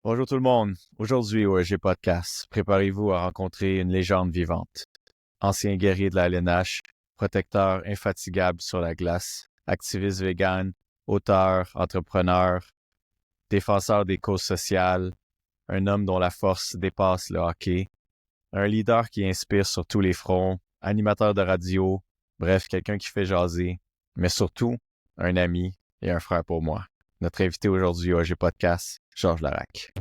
Bonjour tout le monde. Aujourd'hui au EG Podcast, préparez-vous à rencontrer une légende vivante. Ancien guerrier de la LNH, protecteur infatigable sur la glace, activiste vegan, auteur, entrepreneur, défenseur des causes sociales, un homme dont la force dépasse le hockey, un leader qui inspire sur tous les fronts, animateur de radio, bref, quelqu'un qui fait jaser, mais surtout, un ami et un frère pour moi. Notre invité aujourd'hui au EG Podcast, Georges Laraque.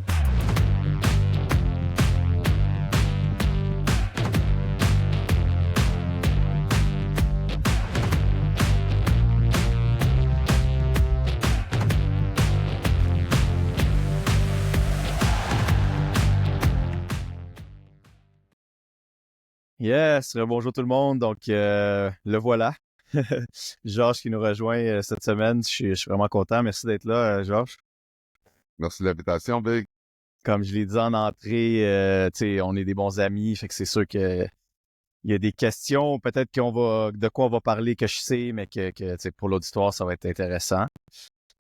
Yes, bonjour tout le monde. Donc, le voilà. Georges qui nous rejoint cette semaine. Je suis vraiment content. Merci d'être là, Georges. Merci de l'invitation, Big. Comme je l'ai dit en entrée, tu sais, on est des bons amis. Fait que c'est sûr que il y a des questions, peut-être de quoi on va parler que je sais, mais que tu sais, pour l'auditoire, ça va être intéressant.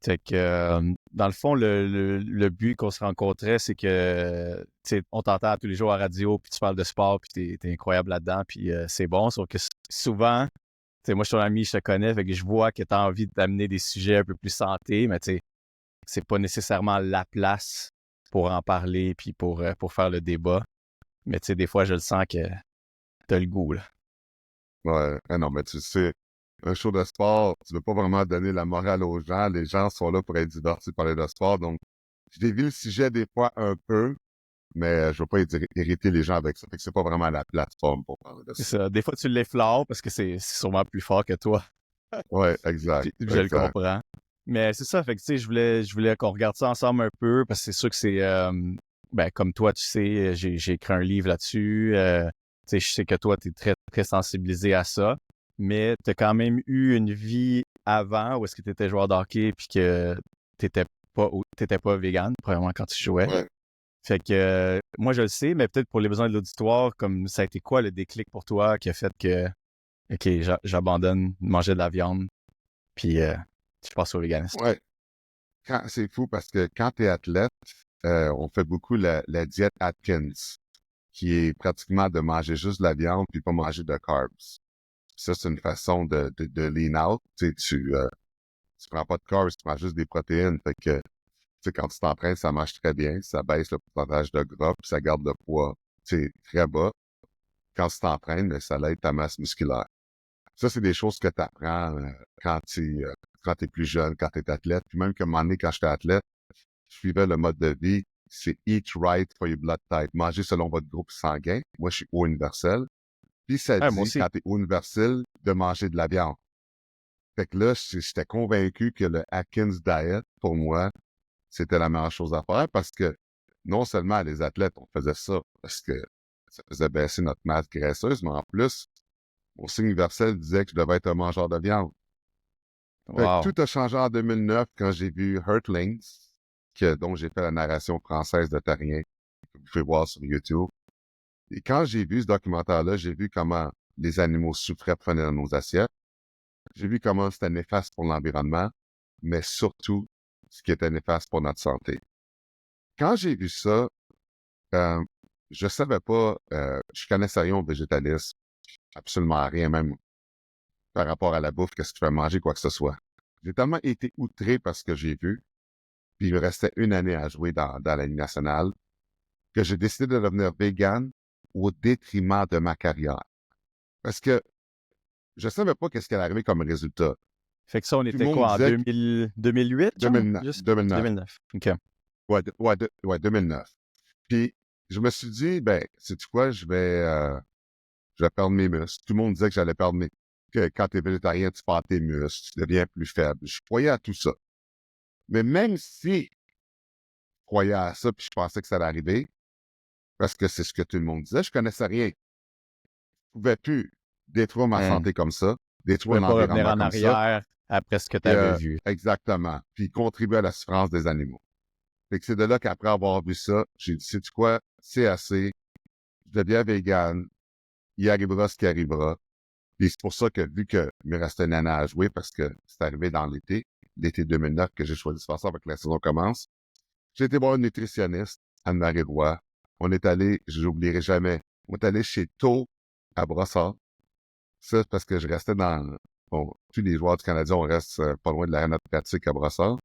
Fait que, dans le fond, le but qu'on se rencontrait, c'est que, tu sais, on t'entend tous les jours à la radio, puis tu parles de sport, puis t'es incroyable là-dedans, puis c'est bon. Sauf que souvent, tu sais, moi, je suis ton ami, je te connais, fait que je vois que tu as envie d'amener des sujets un peu plus santé, mais tu sais, c'est pas nécessairement la place pour en parler, puis pour faire le débat. Mais tu sais, des fois, je le sens que t'as le goût, là. Ouais, non, mais tu sais, un show de sport, tu veux pas vraiment donner la morale aux gens. Les gens sont là pour être divertis par parler de sport. Donc, je dévie le sujet des fois un peu, mais je veux pas irriter les gens avec ça. Fait que c'est pas vraiment la plateforme pour parler de C'est ça. ça. Des fois, tu l'effleures parce que c'est sûrement plus fort que toi. Ouais, exact, Je le exact. comprends. Mais c'est ça, fait que tu sais, je voulais qu'on regarde ça ensemble un peu parce que c'est sûr que c'est ben comme toi, tu sais, j'ai écrit un livre là-dessus. Tu sais, je sais que toi, tu es très, très sensibilisé à ça. Mais tu as quand même eu une vie avant où est-ce que tu étais joueur de hockey puis que t'étais pas vegan, premièrement, quand tu jouais. Ouais. Fait que moi je le sais, mais peut-être pour les besoins de l'auditoire, comme ça a été quoi le déclic pour toi qui a fait que OK, j'abandonne de manger de la viande, puis je passe au véganisme. Ouais. C'est fou parce que quand t'es athlète, on fait beaucoup la diète Atkins, qui est pratiquement de manger juste de la viande puis pas manger de carbs. Ça, c'est une façon de lean out. Tu sais, tu prends pas de carbs, tu prends juste des protéines. Fait que, tu sais, quand tu t'entraînes, ça marche très bien. Ça baisse le pourcentage de gras, puis ça garde le poids, tu sais, très bas. Quand tu t'entraînes, mais ça aide ta masse musculaire. Ça, c'est des choses que tu apprends quand t'es plus jeune, quand t'es athlète. Puis même que un moment donné, quand j'étais athlète, je suivais le mode de vie. C'est eat right for your blood type. Manger selon votre groupe sanguin. Moi, je suis O universel. Puis ça Ouais, moi dit, aussi. quand t'es O universel, de manger de la viande. Fait que là, j'étais convaincu que le Atkins Diet, pour moi, c'était la meilleure chose à faire parce que non seulement les athlètes, on faisait ça parce que ça faisait baisser notre masse graisseuse, mais en plus, mon signe universel disait que je devais être un mangeur de viande. Fait que Wow. tout a changé en 2009 quand j'ai vu Hurtlings, dont j'ai fait la narration française de Terrien, que vous pouvez voir sur YouTube. Et quand j'ai vu ce documentaire-là, j'ai vu comment les animaux souffraient pour finir dans nos assiettes. J'ai vu comment c'était néfaste pour l'environnement, mais surtout, ce qui était néfaste pour notre santé. Quand j'ai vu ça, euh, je savais pas, je connaissais rien au végétalisme, absolument rien, même par rapport à la bouffe, qu'est-ce que tu fais manger, quoi que ce soit. J'ai tellement été outré par ce que j'ai vu, puis il me restait une année à jouer dans la Ligue nationale, que j'ai décidé de devenir vegan au détriment de ma carrière. Parce que je savais pas qu'est-ce qui allait arriver comme résultat. Fait que ça, on Tout le était monde quoi, en disait que 2008, genre? 2009, Juste 2009. 2009. OK. Ouais, 2009. Puis, je me suis dit, ben, sais-tu quoi, je vais perdre mes muscles. Tout le monde disait que j'allais perdre que quand t'es végétarien, tu perds tes muscles, tu deviens plus faible. Je croyais à tout ça. Mais même si je croyais à ça, puis je pensais que ça allait arriver, parce que c'est ce que tout le monde disait, je connaissais rien. Je pouvais plus détruire ma Hein. santé comme ça, Tu détruire pouvais pas revenir l'environnement en comme ça, arrière après ce que tu puis, avais vu. exactement, puis contribuer à la souffrance des animaux. Fait que c'est de là qu'après avoir vu ça, j'ai dit, sais-tu quoi, c'est assez, je deviens vegan, il arrivera ce qui arrivera. Puis c'est pour ça que, vu qu'il me restait une année à jouer, parce que c'est arrivé dans l'été 2009, que j'ai choisi de faire ça avec que la saison commence, J'ai été voir une nutritionniste, Anne-Marie Roy. On est allé, je n'oublierai jamais, on est allé chez To à Brossard. Ça, c'est parce que je restais dans... Bon, tous les joueurs du Canadien, on reste pas loin de l'arène pratique à Brossard.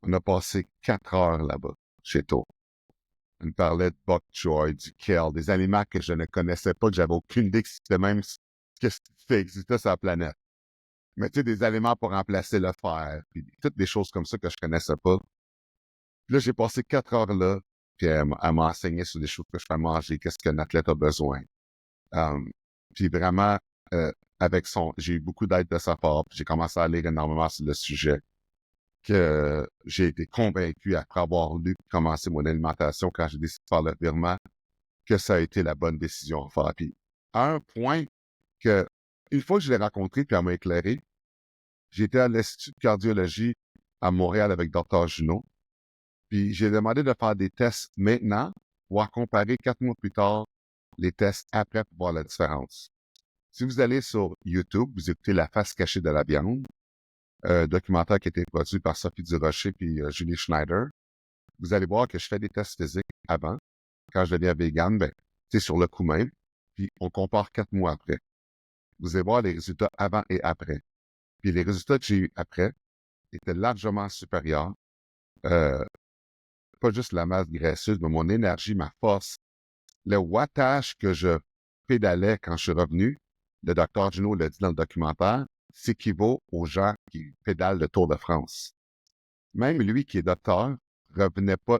On a passé 4 heures là-bas, chez To. On me parlait de bok choy, du kale, des aliments que je ne connaissais pas, que j'avais aucune idée que c'était même que ça existait sur la planète. Mais tu sais, des aliments pour remplacer le fer, puis toutes des choses comme ça que je connaissais pas. Puis là, j'ai passé 4 heures là, puis elle m'a enseigné sur des choses que je fais manger, qu'est-ce qu'un athlète a besoin. Puis vraiment, j'ai eu beaucoup d'aide de sa part, puis j'ai commencé à lire énormément sur le sujet, que j'ai été convaincu après avoir lu et commencé mon alimentation quand j'ai décidé de faire le virement, que ça a été la bonne décision à faire. Puis à un point que, une fois que je l'ai rencontré puis elle m'a éclairé, j'étais à l'Institut de cardiologie à Montréal avec Dr. Junot, puis j'ai demandé de faire des tests maintenant, pour comparer 4 mois plus tard les tests après pour voir la différence. Si vous allez sur YouTube, vous écoutez La face cachée de la viande, documentaire qui a été produit par Sophie Durocher puis Julie Schneider, vous allez voir que je fais des tests physiques avant. Quand je deviens vegan, ben, c'est sur le coup même, puis on compare 4 mois après. Vous allez voir les résultats avant et après. Puis les résultats que j'ai eu après étaient largement supérieurs. Pas juste la masse graisseuse, mais mon énergie, ma force. Le wattage que je pédalais quand je suis revenu, le docteur Junot l'a dit dans le documentaire, s'équivaut aux gens qui pédalent le Tour de France. Même lui qui est docteur en revenait pas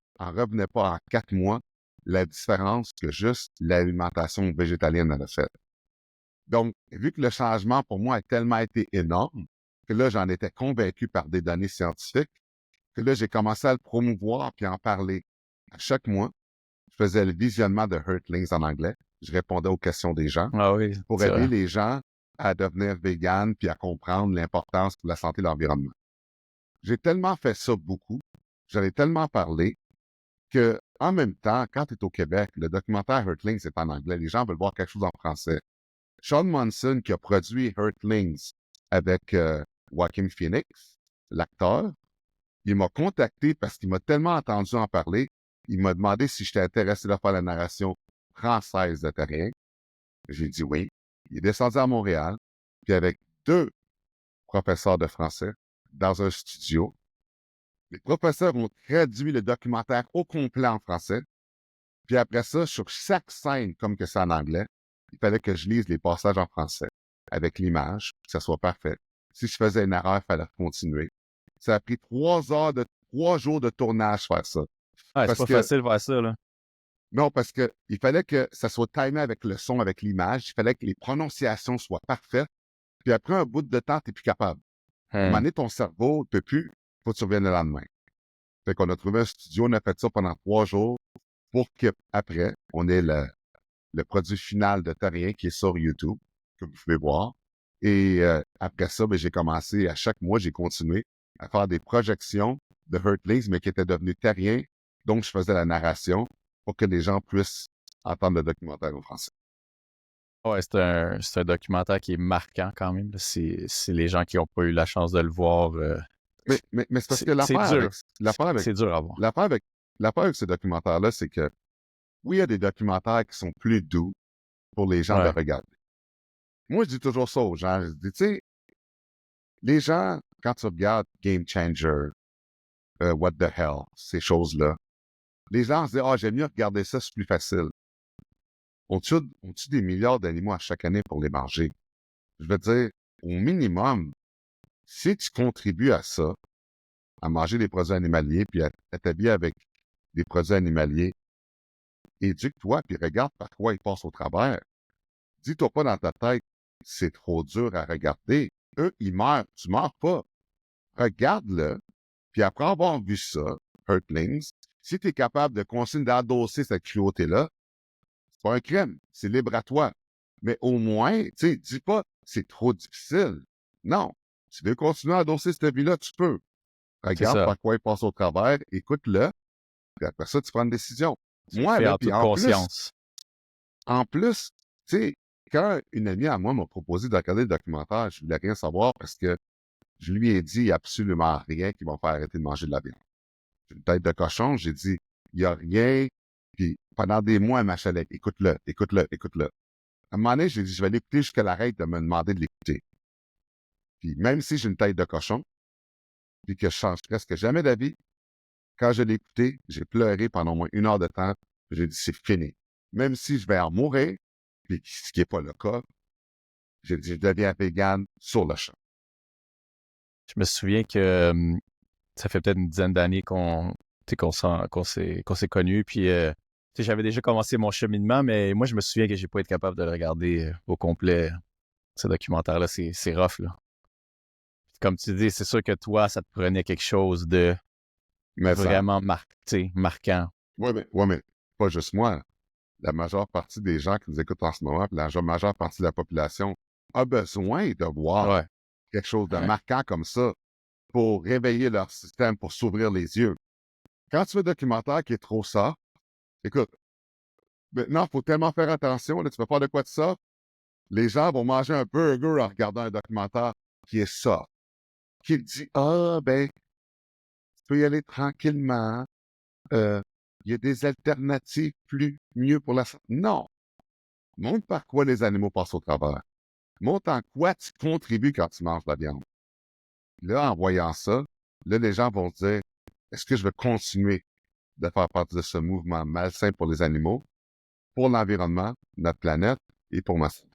en 4 mois la différence que juste l'alimentation végétalienne avait faite. Donc, vu que le changement pour moi a tellement été énorme, que là, j'en étais convaincu par des données scientifiques, que là, j'ai commencé à le promouvoir puis en parler. À chaque mois, je faisais le visionnement de Hurtlings en anglais. Je répondais aux questions des gens Ah oui, pour c'est aider vrai. les gens à devenir véganes puis à comprendre l'importance pour la santé de l'environnement. J'ai tellement fait ça beaucoup, j'en ai tellement parlé, que en même temps, quand tu es au Québec, le documentaire Hurtlings est en anglais. Les gens veulent voir quelque chose en français. Sean Monson, qui a produit Hurtlings avec Joaquin Phoenix, l'acteur, il m'a contacté parce qu'il m'a tellement entendu en parler. Il m'a demandé si j'étais intéressé de faire la narration française de Terrien. J'ai dit oui. Il est descendu à Montréal, puis avec 2 professeurs de français dans un studio. Les professeurs ont traduit le documentaire au complet en français. Puis après ça, sur chaque scène, comme que c'est en anglais, il fallait que je lise les passages en français, avec l'image, que ça soit parfait. Si je faisais une erreur, il fallait continuer. Ça a pris 3 jours de tournage faire ça. Ouais, c'est Parce pas que, facile de faire ça, là. non, parce que il fallait que ça soit timé avec le son, avec l'image. Il fallait que les prononciations soient parfaites. Puis après un bout de temps, tu n'es plus capable. À un moment donné, ton cerveau ne peut plus, faut que tu reviennes le lendemain. Fait qu'on a trouvé un studio, on a fait ça pendant 3 jours pour qu'après, on ait le produit final de Terrien qui est sur YouTube, que vous pouvez voir. Et après ça, ben, j'ai commencé, à chaque mois, j'ai continué à faire des projections de Hurtlings, mais qui étaient devenus Terrien. Donc, je faisais la narration pour que les gens puissent entendre le documentaire en français. Ouais, c'est un documentaire qui est marquant quand même, là. C'est les gens qui n'ont pas eu la chance de le voir. Mais c'est parce que C'est dur. C'est dur à voir. l'affaire avec ce documentaire-là, c'est que oui, il y a des documentaires qui sont plus doux pour les gens de Ouais. regarder. Moi, je dis toujours ça aux gens. Je dis, tu sais, les gens, quand tu regardes Game Changer, What the Hell, ces choses-là, les gens se disent, ah, j'aime mieux regarder ça, c'est plus facile. On tue des milliards d'animaux à chaque année pour les manger. Je veux dire, au minimum, si tu contribues à ça, à manger des produits animaliers, puis à t'habiller avec des produits animaliers, éduque-toi, puis regarde par quoi ils passent au travers. Dis-toi pas dans ta tête, c'est trop dur à regarder. Eux, ils meurent. Tu meurs pas. Regarde-le, puis après avoir vu ça, Hurtlings, si tu es capable de continuer d'endosser cette cruauté-là, c'est pas un crime, c'est libre à toi. Mais au moins, tu sais, dis pas, c'est trop difficile. Non, tu veux continuer à endosser cette vie-là, tu peux. C'est Regarde ça. par quoi il passe au travers, écoute-le, puis après ça, tu prends une décision. Tu le Moi, fais là, en puis toute conscience. en plus, tu sais, quand une amie à moi m'a proposé de regarder le documentaire, je voulais rien savoir parce que je lui ai dit absolument rien qui va me faire arrêter de manger de la viande. une tête de cochon, j'ai dit, il n'y a rien. Puis pendant des mois, elle m'achalait, écoute-le, écoute-le, écoute-le. À un moment donné, j'ai dit, je vais l'écouter jusqu'à l'arrêt de me demander de l'écouter. Puis même si j'ai une tête de cochon, puis que je change presque jamais d'avis, quand je l'ai écouté, j'ai pleuré pendant au moins 1 heure de temps, puis j'ai dit, c'est fini. Même si je vais en mourir, puis ce qui n'est pas le cas, j'ai dit, je deviens vegan sur le champ. Je me souviens que ça fait peut-être une dizaine d'années qu'on s'est connus, puis j'avais déjà commencé mon cheminement, mais moi, je me souviens que j'ai pas été capable de le regarder au complet. Ce documentaire-là, c'est rough, là. Comme tu dis, c'est sûr que toi, ça te prenait quelque chose de Mais ça, vraiment marquant. ouais, mais pas juste moi. La majeure partie des gens qui nous écoutent en ce moment, puis la majeure partie de la population a besoin de voir Ouais. quelque chose de Ouais. marquant comme ça pour réveiller leur système, pour s'ouvrir les yeux. Quand tu fais un documentaire qui est trop ça, écoute, maintenant, il faut tellement faire attention, là, tu peux faire de quoi de ça? Les gens vont manger un burger en regardant un documentaire qui est ça, qui dit, ah, ben, tu peux y aller tranquillement, il y a des alternatives mieux pour la santé. Non! Montre par quoi les animaux passent au travers. Montre en quoi tu contribues quand tu manges de la viande. Là, en voyant ça, là, les gens vont se dire, est-ce que je vais continuer de faire partie de ce mouvement malsain pour les animaux, pour l'environnement, notre planète et pour ma santé?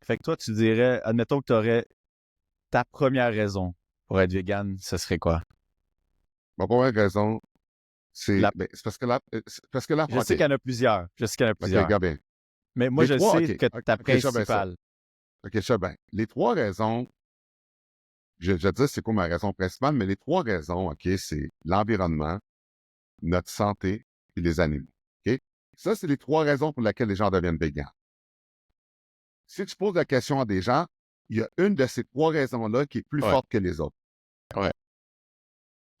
Fait que toi, tu dirais, admettons que tu aurais ta première raison pour être vegan, ce serait quoi? Ma première raison, La... c'est parce que là, Je sais OK, qu'il y en a plusieurs. Je sais qu'il y en a OK, plusieurs. regarde bien. Mais moi, Les je trois, sais OK, que ta OK, je sais bien ça. principale. OK, je sais bien. Les 3 raisons, je vais te dire c'est quoi ma raison principale, mais les 3 raisons, OK, c'est l'environnement, notre santé et les animaux. OK? Ça, c'est les 3 raisons pour lesquelles les gens deviennent végans. Si tu poses la question à des gens, il y a une de ces 3 raisons-là qui est plus Ouais. forte que les autres. Ouais.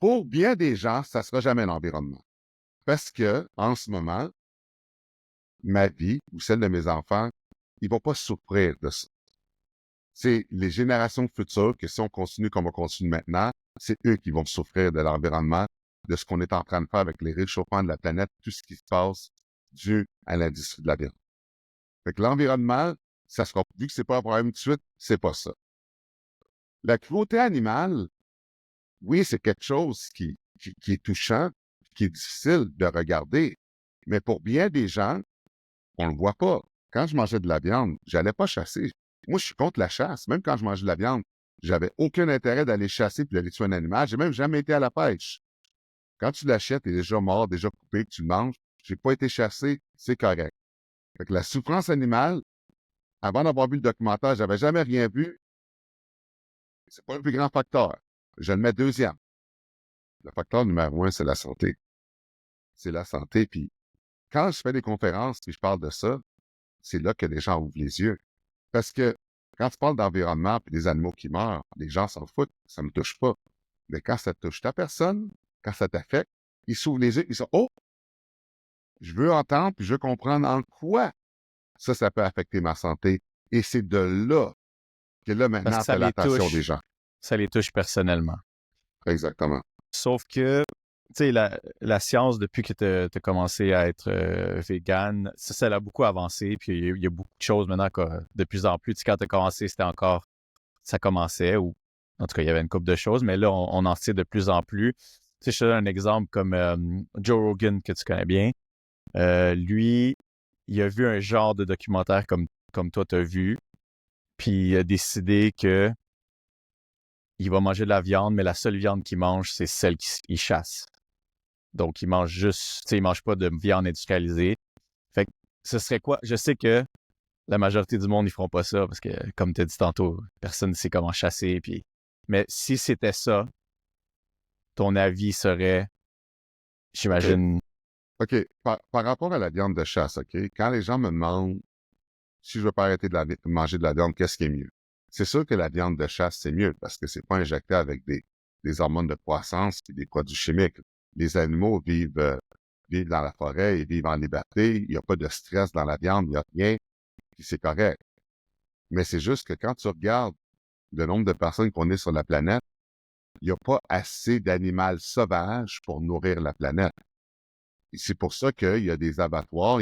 Pour bien des gens, ça ne sera jamais l'environnement. Parce que, en ce moment, ma vie ou celle de mes enfants, ils ne vont pas souffrir de ça. C'est les générations futures que si on continue comme on continue maintenant, c'est eux qui vont souffrir de l'environnement, de ce qu'on est en train de faire avec les réchauffements de la planète, tout ce qui se passe dû à l'industrie de la viande. Fait que l'environnement, ça sera, vu que c'est pas un problème tout de suite, c'est pas ça. La cruauté animale, oui, c'est quelque chose qui est touchant, qui est difficile de regarder, mais pour bien des gens, on le voit pas. Quand je mangeais de la viande, j'allais pas chasser. Moi, je suis contre la chasse. Même quand je mangeais de la viande, j'avais aucun intérêt d'aller chasser puis d'aller tuer un animal. J'ai même jamais été à la pêche. Quand tu l'achètes, il est déjà mort, déjà coupé, que tu le manges, j'ai pas été chassé, c'est correct. Fait que la souffrance animale, avant d'avoir vu le documentaire, j'avais jamais rien vu. C'est pas le plus grand facteur. Je le mets deuxième. Le facteur numéro 1, c'est la santé. C'est la santé. Puis quand je fais des conférences puis je parle de ça, c'est là que les gens ouvrent les yeux. Parce que quand tu parles d'environnement et des animaux qui meurent, les gens s'en foutent, ça ne me touche pas. Mais quand ça touche ta personne, quand ça t'affecte, ils s'ouvrent les yeux, ils sont oh, je veux entendre puis je veux comprendre en quoi ça peut affecter ma santé. Et c'est de là que là, Parce maintenant, que tu as l'attention des gens. ça les touche personnellement. Exactement. Sauf que, tu sais, la science, depuis que tu as commencé à être vegan, ça a beaucoup avancé. Puis il y a beaucoup de choses maintenant que de plus en plus. Tu sais, quand tu as commencé, c'était encore, ça commençait, ou en tout cas, il y avait une couple de choses, mais là, on en sait de plus en plus. Tu sais, je te donne un exemple comme Joe Rogan, que tu connais bien. Lui, il a vu un genre de documentaire comme toi, tu as vu, puis il a décidé que il va manger de la viande, mais la seule viande qu'il mange, c'est celle qu'il chasse. Donc, il mange juste, tu sais, il mange pas de viande industrialisée. Fait que ce serait quoi? Je sais que la majorité du monde, ils feront pas ça parce que, comme tu as dit tantôt, personne ne sait comment chasser. Puis... Mais si c'était ça, ton avis serait, OK. j'imagine, OK. Par rapport à la viande de chasse, OK, quand les gens me demandent si je veux pas arrêter de manger de la viande, qu'est-ce qui est mieux? C'est sûr que la viande de chasse, c'est mieux parce que c'est pas injecté avec des hormones de croissance et des produits chimiques. Les animaux vivent dans la forêt, ils vivent en liberté, il n'y a pas de stress dans la viande, il n'y a rien, puis c'est correct. Mais c'est juste que quand tu regardes le nombre de personnes qu'on est sur la planète, il n'y a pas assez d'animaux sauvages pour nourrir la planète. Et c'est pour ça qu'il y a des abattoirs,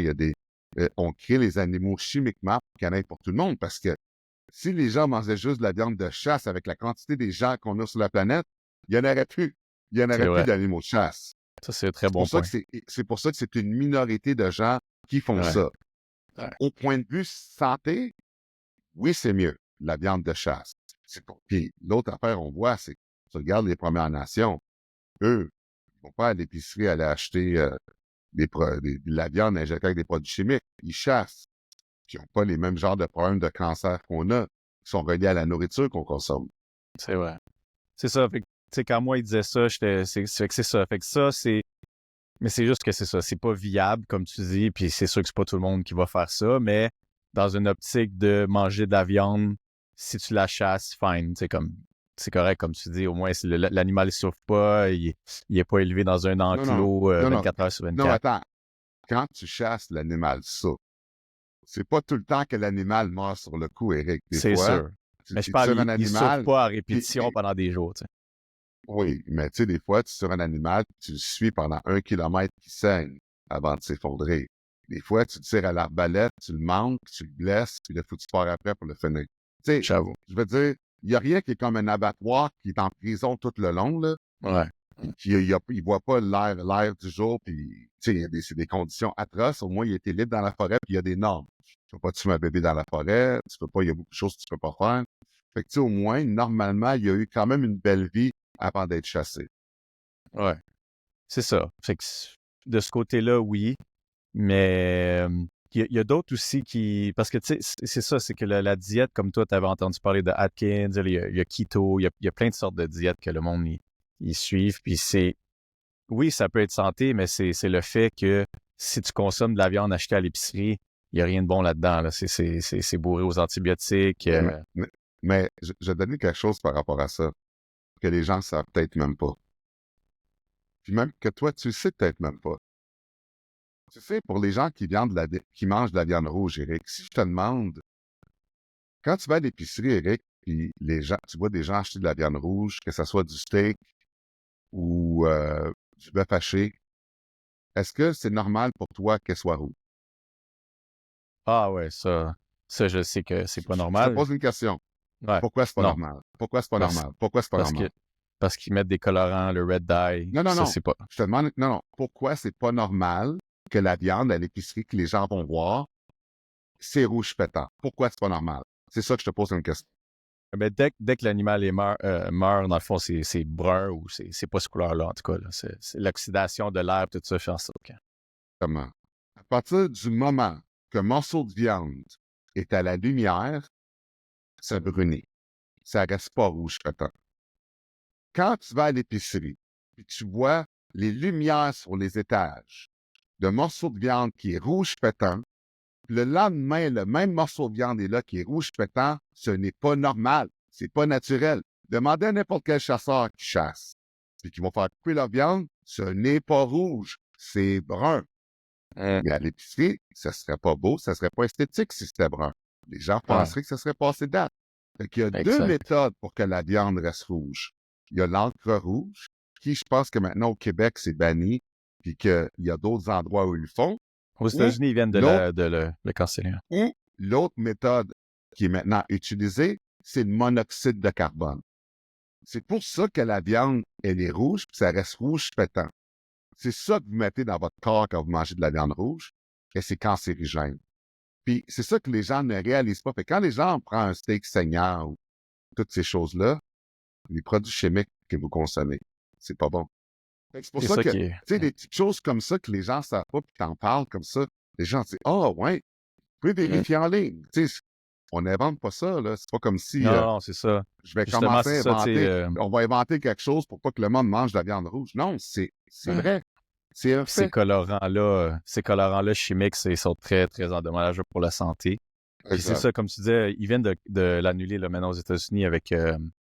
on crée les animaux chimiquement pour qu'il y en ait pour tout le monde, parce que si les gens mangeaient juste de la viande de chasse avec la quantité des gens qu'on a sur la planète, il n'y en aurait plus. Il n'y en C'est aurait plus vrai. d'animaux de chasse. Ça, c'est un très C'est bon pour ça point. que c'est pour ça que c'est une minorité de gens qui font Ouais. ça. Ouais. Au point de vue santé, oui, c'est mieux, la viande de chasse. Puis l'autre affaire, on voit, c'est que tu regardes les Premières Nations, eux, ils vont pas à l'épicerie aller acheter de la viande injectée avec des produits chimiques. Ils chassent. Puis ils n'ont pas les mêmes genres de problèmes de cancer qu'on a, qui sont reliés à la nourriture qu'on consomme. C'est vrai. C'est ça. Fait que, tu sais, quand moi, il disait ça, c'est ça. Fait que ça, c'est. Mais c'est juste que c'est ça. C'est pas viable, comme tu dis. Puis c'est sûr que c'est pas tout le monde qui va faire ça. Mais dans une optique de manger de la viande, si tu la chasses, fine. C'est correct, comme tu dis. Au moins, si l'animal ne souffre pas. Il est pas élevé dans un Non, non, enclos non, non. 24 heures sur Non, 24. attends. Quand tu chasses, l'animal souffre. C'est pas tout le temps que l'animal meurt sur le coup, Eric. Des C'est fois, sûr. tu Mais je parle, tires un il souffre animal, pas à puis répétition pendant des jours, tu sais. oui, mais tu sais, des fois, tu tires un animal, puis tu le suis pendant 1 kilomètre qui saigne avant de s'effondrer. Des fois, tu tires à l'arbalète, tu le manques, tu le blesses, puis là, faut que tu pars après pour le finir. Tu sais, J'avoue. je veux dire, il n'y a rien qui est comme un abattoir qui est en prison tout le long, là. Ouais. Il voit pas l'air du jour, puis tu sais, c'est des conditions atroces. Au moins, il était libre dans la forêt, puis il y a des normes. Tu peux pas tuer un bébé dans la forêt, tu peux pas, il y a beaucoup de choses que tu peux pas faire. Fait que tu sais, au moins, normalement, il y a eu quand même une belle vie avant d'être chassé. Ouais. C'est ça. Fait que de ce côté-là, oui. Mais il y a d'autres aussi qui. Parce que tu sais, c'est ça, c'est que la diète, comme toi, tu avais entendu parler de Atkins, il y a keto, il y a plein de sortes de diètes que le monde y suivent. Puis c'est. Oui, ça peut être santé, mais c'est le fait que si tu consommes de la viande achetée à l'épicerie, il n'y a rien de bon là-dedans. Là. C'est bourré aux antibiotiques. Ouais, mais je vais te donner quelque chose par rapport à ça, que les gens savent peut-être même pas. Puis même que toi, tu sais peut-être même pas. Tu sais, pour les gens qui mangent de la viande rouge, Eric, si je te demande, quand tu vas à l'épicerie, Eric, puis tu vois des gens acheter de la viande rouge, que ce soit du steak ou du bœuf haché, est-ce que c'est normal pour toi qu'elle soit rouge? Ah ouais, ça, je sais que c'est pas Je te normal. pose une question. Ouais. Pourquoi c'est pas Non. normal? Pourquoi c'est pas Parce, normal? Pourquoi c'est pas parce que normal? parce qu'ils mettent des colorants, le red dye, Non, non, ça non. c'est pas. Je te demande, non, non. Pourquoi c'est pas normal que la viande à l'épicerie que les gens vont voir, c'est rouge pétant? Pourquoi c'est pas normal? C'est ça que je te pose une question. Mais dès que l'animal meurt, dans le fond, c'est brun ou c'est pas ce couleur-là, en tout cas. Là. C'est l'oxydation de l'air, tout ça fait en sorte que. Comment? À partir du moment qu'un morceau de viande est à la lumière, ça brunit. Ça reste pas rouge pétant. Quand tu vas à l'épicerie, puis tu vois les lumières sur les étages d'un morceau de viande qui est rouge pétant, le lendemain, le même morceau de viande est là qui est rouge pétant, ce n'est pas normal. C'est pas naturel. Demandez à n'importe quel chasseur qui chasse, puis qui vont faire couper leur viande, ce n'est pas rouge, c'est brun. Mais à l'épicerie, ça serait pas beau, ça serait pas esthétique si c'était brun. Les gens Ouais, penseraient que ça serait passé date. Fait qu'il y a deux exact. méthodes pour que la viande reste rouge. Il y a l'encre rouge, qui je pense que maintenant au Québec, c'est banni, puis qu'il y a d'autres endroits où ils le font. Aux Ou États-Unis, ils viennent l'autre, de le canceller. ou l'autre méthode qui est maintenant utilisée, c'est le monoxyde de carbone. C'est pour ça que la viande, elle est rouge, puis ça reste rouge pétant. C'est ça que vous mettez dans votre corps quand vous mangez de la viande rouge, et c'est cancérigène. Puis c'est ça que les gens ne réalisent pas. Fait que quand les gens prennent un steak saignant ou toutes ces choses-là, les produits chimiques que vous consommez, c'est pas bon. Fait que c'est pour C'est ça ça que, qui tu est. sais, des petites choses comme ça que les gens ne savent pas, puis t'en parles comme ça, les gens disent « Ah, ouais, vous pouvez vérifier en ligne. » Tu sais, on n'invente pas ça, là. C'est pas comme si Non, non, c'est ça. je vais Justement, commencer c'est à ça, tu sais. inventer, on va inventer quelque chose pour pas que le monde mange de la viande rouge. Non, c'est vrai. C'est un Puis fait. ces colorants-là chimiques, ils sont très, très endommageables pour la santé. Puis c'est Exact. ça, comme tu disais, ils viennent de l'annuler là, maintenant aux États-Unis avec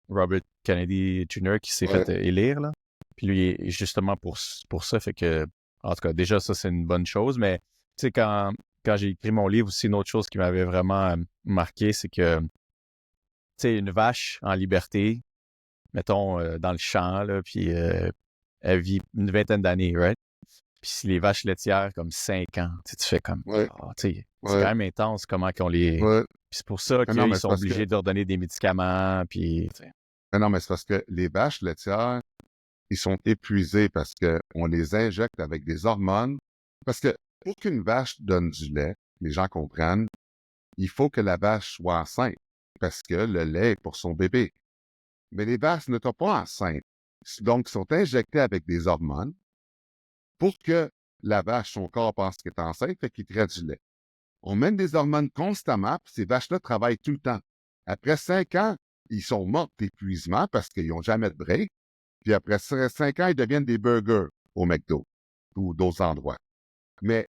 Robert Kennedy Jr. qui s'est Ouais. fait élire. Là. Puis lui, justement pour ça, fait que, en tout cas, déjà, ça, c'est une bonne chose. Mais tu sais, quand j'ai écrit mon livre aussi, une autre chose qui m'avait vraiment marqué, c'est que, tu sais, une vache en liberté, mettons, dans le champ, là, puis elle vit une vingtaine d'années, right? Puis si les vaches laitières, comme 5 ans, tu fais comme, Ouais, tu sais, c'est ouais, quand même intense comment qu'on les... ouais. Puis c'est pour ça Mais non, qu'ils mais c'est sont parce que, obligés de leur donner des médicaments, puis... mais non, mais c'est parce que les vaches laitières, ils sont épuisés parce que on les injecte avec des hormones. Parce que pour qu'une vache donne du lait, les gens comprennent, il faut que la vache soit enceinte parce que le lait est pour son bébé. Mais les vaches ne sont pas enceintes. Donc, ils sont injectés avec des hormones pour que la vache, son corps pense qu'elle est enceinte, fait qu'il traite du lait. On mène des hormones constamment, puis ces vaches-là travaillent tout le temps. Après 5 ans, ils sont morts d'épuisement parce qu'ils n'ont jamais de break. Puis après 5 ans, ils deviennent des burgers au McDo ou d'autres endroits. Mais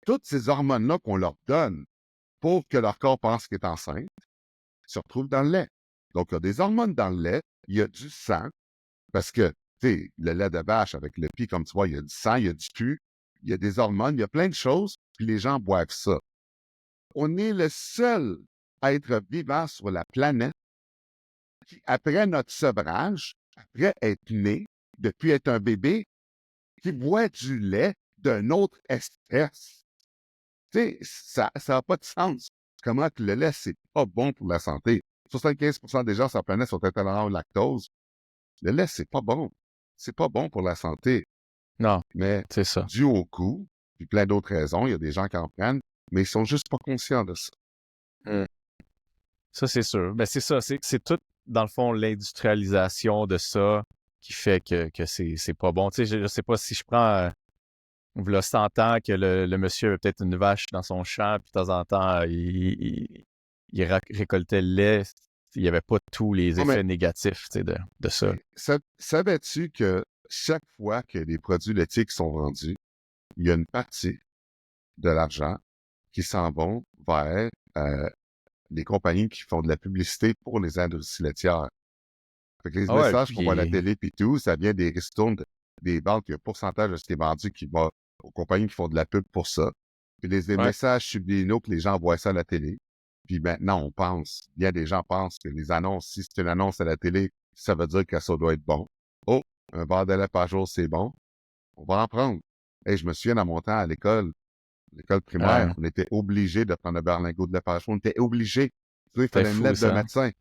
toutes ces hormones-là qu'on leur donne pour que leur corps pense qu'il est enceinte se retrouvent dans le lait. Donc, il y a des hormones dans le lait, il y a du sang, parce que, tu sais, le lait de vache avec le pis, comme tu vois, il y a du sang, il y a du pu, il y a des hormones, il y a plein de choses, puis les gens boivent ça. On est le seul être vivant sur la planète qui, après notre sevrage, après être né, depuis être un bébé, qui boit du lait d'une autre espèce. Tu sais, ça n'a pas de sens. Comment que le lait, c'est pas bon pour la santé. 75% des gens sur la planète sont intolérants au lactose. Le lait, c'est pas bon. C'est pas bon pour la santé. Non, Mais c'est ça. dû au coût, puis plein d'autres raisons, il y a des gens qui en prennent, mais ils sont juste pas conscients de ça. Mm. Ça, c'est sûr. Ben, c'est ça. C'est tout, dans le fond, l'industrialisation de ça qui fait que c'est pas bon. Tu sais, je sais pas si je prends... v'là 100 ans que le monsieur avait peut-être une vache dans son champ, puis de temps en temps, il récoltait le lait. Il n'y avait pas tous les Non, mais effets négatifs, tu sais, de ça. savais-tu que chaque fois que les produits laitiers qui sont vendus, il y a une partie de l'argent qui s'en vont vers les compagnies qui font de la publicité pour les industries laitières. Fait que les Ah ouais, messages qu'on voit à la puis... télé puis tout, ça vient des ristournes, des banques, il y a un pourcentage de ce qui est vendu qui va aux compagnies qui font de la pub pour ça. Puis les Ouais, messages subliminaux que les gens voient ça à la télé. Puis maintenant, on pense, bien des gens pensent que les annonces, si c'est une annonce à la télé, ça veut dire que ça doit être bon. Oh, un verre de lait par jour, c'est bon. On va en prendre. Et je me souviens, dans mon temps à l'école primaire, ouais. on était obligé de prendre un berlingot de lait par jour. On était obligé. Tu sais, il C'était fallait une fou, lettre d'un ça. médecin.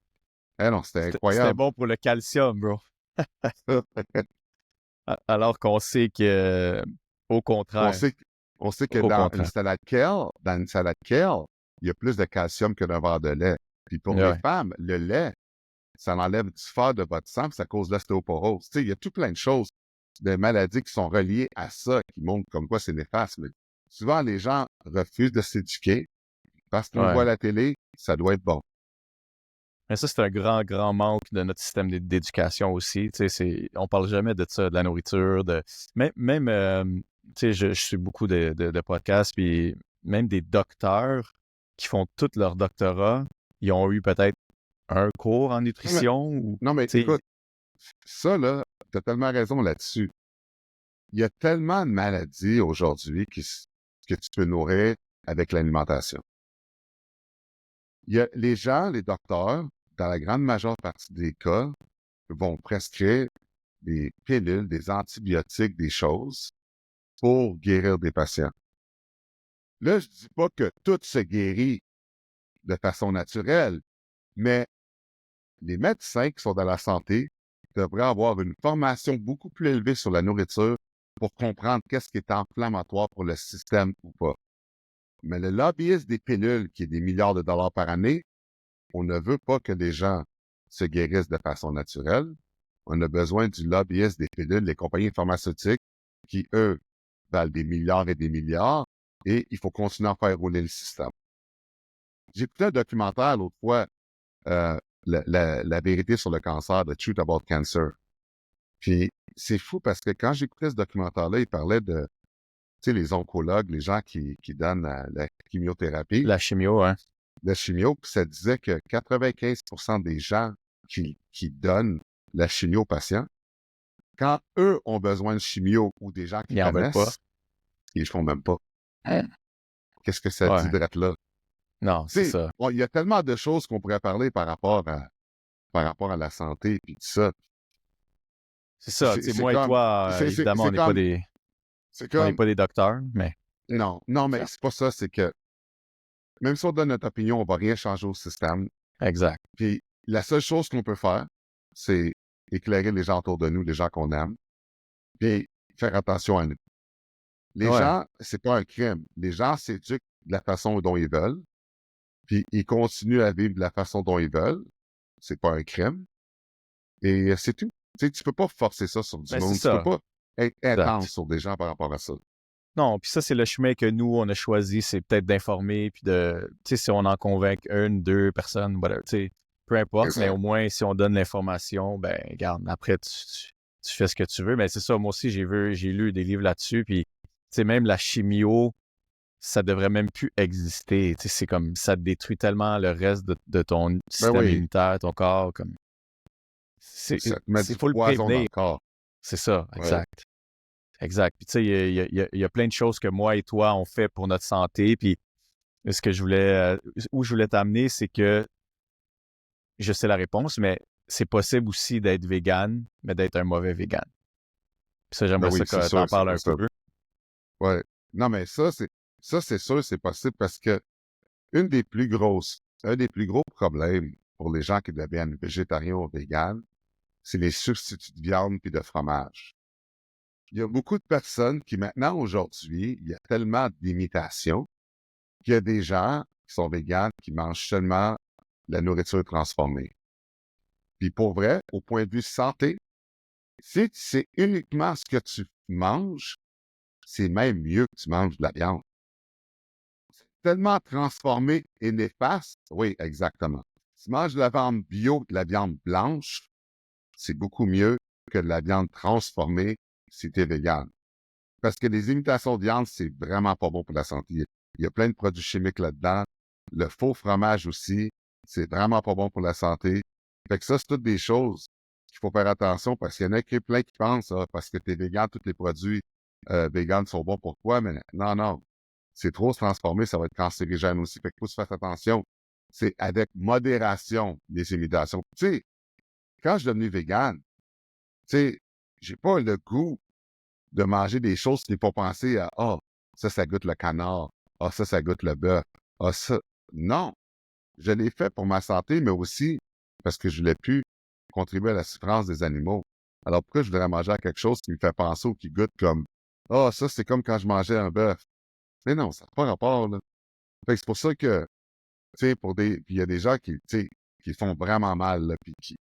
Eh non, c'était C'était incroyable. bon pour le calcium, bro. Alors qu'on sait que, au On contraire, sait, on sait que au contraire. dans une salade kale, il y a plus de calcium que dans un verre de lait. Puis pour les Ouais. femmes, le lait, ça enlève du fer de votre sang, puis ça cause l'ostéoporose. Tu sais, il y a tout plein de choses, de maladies qui sont reliées à ça, qui montrent comme quoi c'est néfaste. Mais souvent, les gens refusent de s'éduquer parce qu'on le voit Ouais. à la télé, ça doit être bon. Mais ça, c'est un grand, grand manque de notre système d'éducation aussi. Tu sais, on parle jamais de ça, de la nourriture, même tu sais, je suis beaucoup de podcasts, puis même des docteurs qui font tout leur doctorat, ils ont eu peut-être un cours en Non, mais, nutrition ou, non, mais tu sais, écoute, ça, là, t'as tellement raison là-dessus. Il y a tellement de maladies aujourd'hui que tu peux nourrir avec l'alimentation. Il y a les gens, les docteurs, dans la grande majeure partie des cas, vont prescrire des pilules, des antibiotiques, des choses pour guérir des patients. Là, je dis pas que tout se guérit de façon naturelle, mais les médecins qui sont dans la santé devraient avoir une formation beaucoup plus élevée sur la nourriture pour comprendre qu'est-ce qui est inflammatoire pour le système ou pas. Mais le lobbyiste des pilules, qui est des milliards de dollars par année, on ne veut pas que les gens se guérissent de façon naturelle. On a besoin du lobbyiste des pilules, les compagnies pharmaceutiques, qui, eux, valent des milliards et des milliards, et il faut continuer à faire rouler le système. J'ai écouté un documentaire l'autre fois, euh, la vérité sur le cancer, The Truth About Cancer. Puis c'est fou parce que quand j'écoutais ce documentaire-là, il parlait de, tu sais, les oncologues, les gens qui donnent la chimiothérapie, la chimio, hein. la chimio, puis ça disait que 95% des gens qui donnent la chimio aux patients, quand eux ont besoin de chimio ou des gens qui Ils en veulent pas. connaissent, ils ne font même pas. Hein? Qu'est-ce que ça dit Ouais. d'être là? Non, Tu c'est sais, ça. bon, il y a tellement de choses qu'on pourrait parler par rapport à la santé puis tout ça. C'est ça. Tu sais, C'est moi et comme, toi, évidemment, c'est on n'est comme, pas des docteurs, mais non, non, mais c'est pas ça, c'est que même si on donne notre opinion, on va rien changer au système. exact. Puis la seule chose qu'on peut faire, c'est éclairer les gens autour de nous, les gens qu'on aime, puis faire attention à nous. Les Ouais, gens, c'est pas un crime. Les gens s'éduquent de la façon dont ils veulent, puis ils continuent à vivre de la façon dont ils veulent. C'est pas un crime. Et c'est tout. Tu sais, tu peux pas forcer ça sur du ben c'est monde. Tu peux ça. pas être intense Exact. sur des gens par rapport à ça. Non, puis ça, c'est le chemin que nous, on a choisi, c'est peut-être d'informer, puis de, tu sais, si on en convainc une, deux personnes, whatever, tu sais, peu importe, mais Exact. au moins, si on donne l'information, ben, regarde, après, tu fais ce que tu veux. Mais c'est ça, moi aussi, j'ai lu des livres là-dessus, puis, tu sais, même la chimio, ça devrait même plus exister. Tu sais, c'est comme, ça détruit tellement le reste de ton Ben système oui, immunitaire, ton corps, comme, ça te met c'est du faut le poison dans prévenir. le corps. C'est ça, Ouais. exact. Exact. Puis tu sais, il y a plein de choses que moi et toi, on fait pour notre santé. Puis ce que je voulais, où je voulais t'amener, c'est que je sais la réponse, mais c'est possible aussi d'être vegan, mais d'être un mauvais vegan. Puis ça, Ben j'aimerais ça oui, c'est que t'en sûr, c'est parles un peu. possible. Ouais. Non, mais ça, c'est sûr, c'est possible parce que un des plus gros problèmes pour les gens qui deviennent végétariens ou véganes, c'est les substituts de viande puis de fromage. Il y a beaucoup de personnes qui maintenant, aujourd'hui, il y a tellement d'imitations qu'il y a des gens qui sont véganes qui mangent seulement la nourriture transformée. Puis pour vrai, au point de vue santé, si c'est uniquement ce que tu manges, c'est même mieux que tu manges de la viande. Tellement transformé et néfaste, oui, exactement. Si tu manges de la viande bio, de la viande blanche, c'est beaucoup mieux que de la viande transformée si tu es vegan. Parce que les imitations de viande, c'est vraiment pas bon pour la santé. Il y a plein de produits chimiques là-dedans. Le faux fromage aussi, c'est vraiment pas bon pour la santé. Fait que ça, c'est toutes des choses qu'il faut faire attention parce qu'il y en a plein qui pensent, ah, parce que t'es vegan, tous les produits vegan sont bons pour toi, mais non, non. C'est trop se transformer, ça va être cancérigène aussi. Fait qu'il faut se faire attention. C'est avec modération, les imitations. Tu sais, quand je suis devenu vegan, tu sais, j'ai pas le goût de manger des choses qui font penser à ah, ça goûte le canard. Ah, ça goûte le bœuf. Ah, ça. Non. Je l'ai fait pour ma santé, mais aussi parce que je voulais plus contribuer à la souffrance des animaux. Alors pourquoi je voudrais manger à quelque chose qui me fait penser ou qui goûte comme ah, ça, c'est comme quand je mangeais un bœuf. Mais non, ça n'a pas rapport, là. Fait que c'est pour ça que, tu sais, puis il y a des gens qui, tu sais, qui font vraiment mal, là, puis qui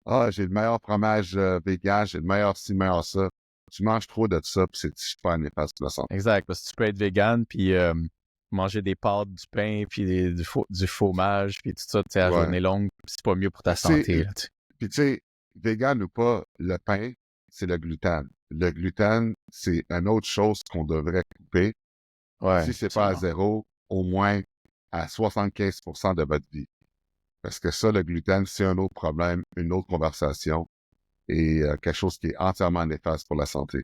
ah, j'ai le meilleur fromage vegan, j'ai le meilleur ci, le meilleur ça. Tu manges trop de ça, puis c'est super néfaste pour la santé. Exact, parce que tu peux être vegan, puis manger des pâtes, du pain, puis du fromage, puis tout ça, tu sais, à Ouais. journée longue, c'est pas mieux pour ta Puis tu santé, sais, là, puis tu sais, vegan ou pas, le pain, c'est le gluten. Le gluten, c'est une autre chose qu'on devrait couper. Ouais, Si c'est pas à absolument. zéro, au moins à 75% de votre vie. Parce que ça, le gluten, c'est un autre problème, une autre conversation et quelque chose qui est entièrement néfaste pour la santé.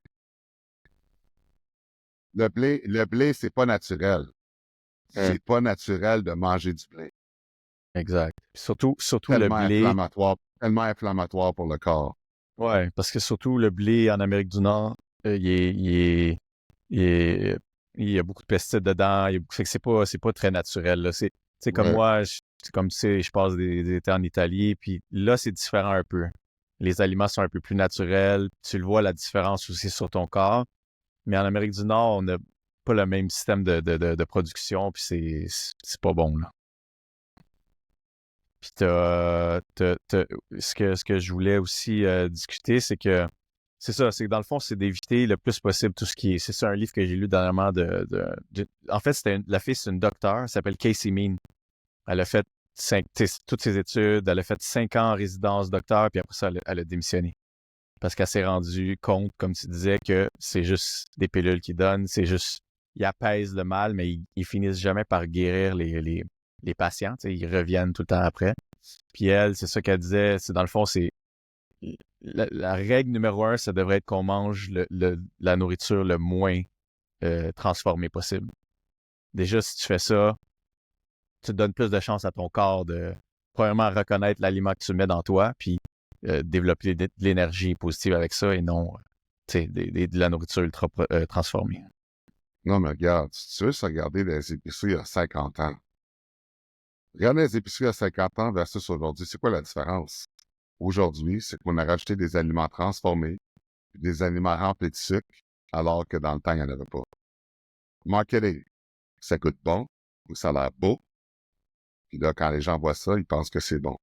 Le blé, c'est pas naturel. Hum. C'est pas naturel de manger du blé. Exact. Puis surtout le blé. Tellement inflammatoire pour le corps. Ouais, parce que surtout le blé en Amérique du Nord, il est- il y a beaucoup de pesticides dedans. Fait que c'est pas très naturel, là. C'est comme Ouais. moi, c'est comme tu sais, je passe des étés en Italie, puis là, c'est différent un peu. Les aliments sont un peu plus naturels. Tu le vois, la différence aussi sur ton corps. Mais en Amérique du Nord, on n'a pas le même système de production, puis c'est pas bon, là. Puis ce que je voulais aussi discuter, c'est que c'est ça, c'est que dans le fond, c'est d'éviter le plus possible tout ce qui est. C'est ça un livre que j'ai lu dernièrement en fait, la fille, c'est une docteure, elle s'appelle Casey Mean. Elle a fait toutes ses études, elle a fait 5 ans en résidence docteur, puis après ça, elle a démissionné. Parce qu'elle s'est rendue compte, comme tu disais, que c'est juste des pilules qu'ils donnent, c'est juste, ils apaisent le mal, mais ils finissent jamais par guérir les patients, tu sais, ils reviennent tout le temps après. Puis elle, c'est ça qu'elle disait, c'est dans le fond, c'est la règle numéro un, ça devrait être qu'on mange la nourriture le moins transformée possible. Déjà, si tu fais ça, tu te donnes plus de chance à ton corps de, premièrement, reconnaître l'aliment que tu mets dans toi, puis développer de l'énergie positive avec ça et non de la nourriture ultra transformée. Non, mais regarde, si tu veux se regarder les épiceries il y a 50 ans, regarde les épiceries il y a 50 ans versus aujourd'hui, c'est quoi la différence? Aujourd'hui, c'est qu'on a rajouté des aliments transformés, des aliments remplis de sucre, alors que dans le temps, il n'y en avait pas. Marketing, ça goûte bon, ou ça a l'air beau, puis là, quand les gens voient ça, ils pensent que c'est bon.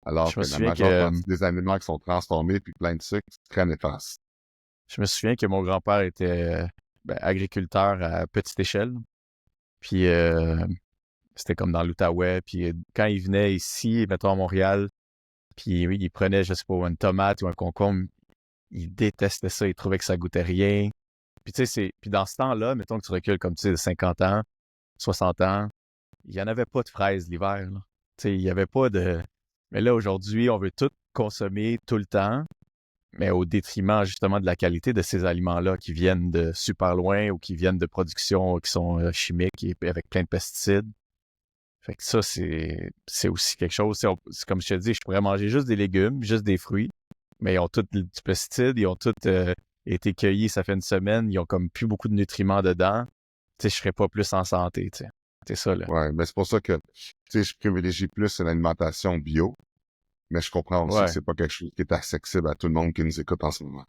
Alors Je me que la souviens majeure que partie des aliments qui sont transformés puis plein de sucre, c'est très néfaste. mon grand-père était agriculteur à petite échelle. Puis c'était comme dans l'Outaouais. Puis quand il venait ici, mettons à Montréal, puis oui, il prenait, je sais pas, une tomate ou un concombre, il détestait ça, il trouvait que ça goûtait rien. Puis tu sais, puis dans ce temps-là, mettons que tu recules comme tu sais, 50 ans, 60 ans, il n'y en avait pas de fraises l'hiver, là. Tu sais, il n'y avait pas de. Mais là, aujourd'hui, on veut tout consommer tout le temps, mais au détriment justement de la qualité de ces aliments-là qui viennent de super loin ou qui viennent de productions qui sont chimiques et avec plein de pesticides. Fait que ça, c'est aussi quelque chose. C'est comme je te dis, je pourrais manger juste des légumes, juste des fruits, mais ils ont tous du pesticide, ils ont tous été cueillis, ça fait une semaine, ils ont comme plus beaucoup de nutriments dedans. Tu sais, je serais pas plus en santé, tu sais. C'est ça, là. Ouais, mais c'est pour ça que, tu sais, je privilégie plus l'alimentation bio, mais je comprends aussi que Ouais. c'est pas quelque chose qui est accessible à tout le monde qui nous écoute en ce moment.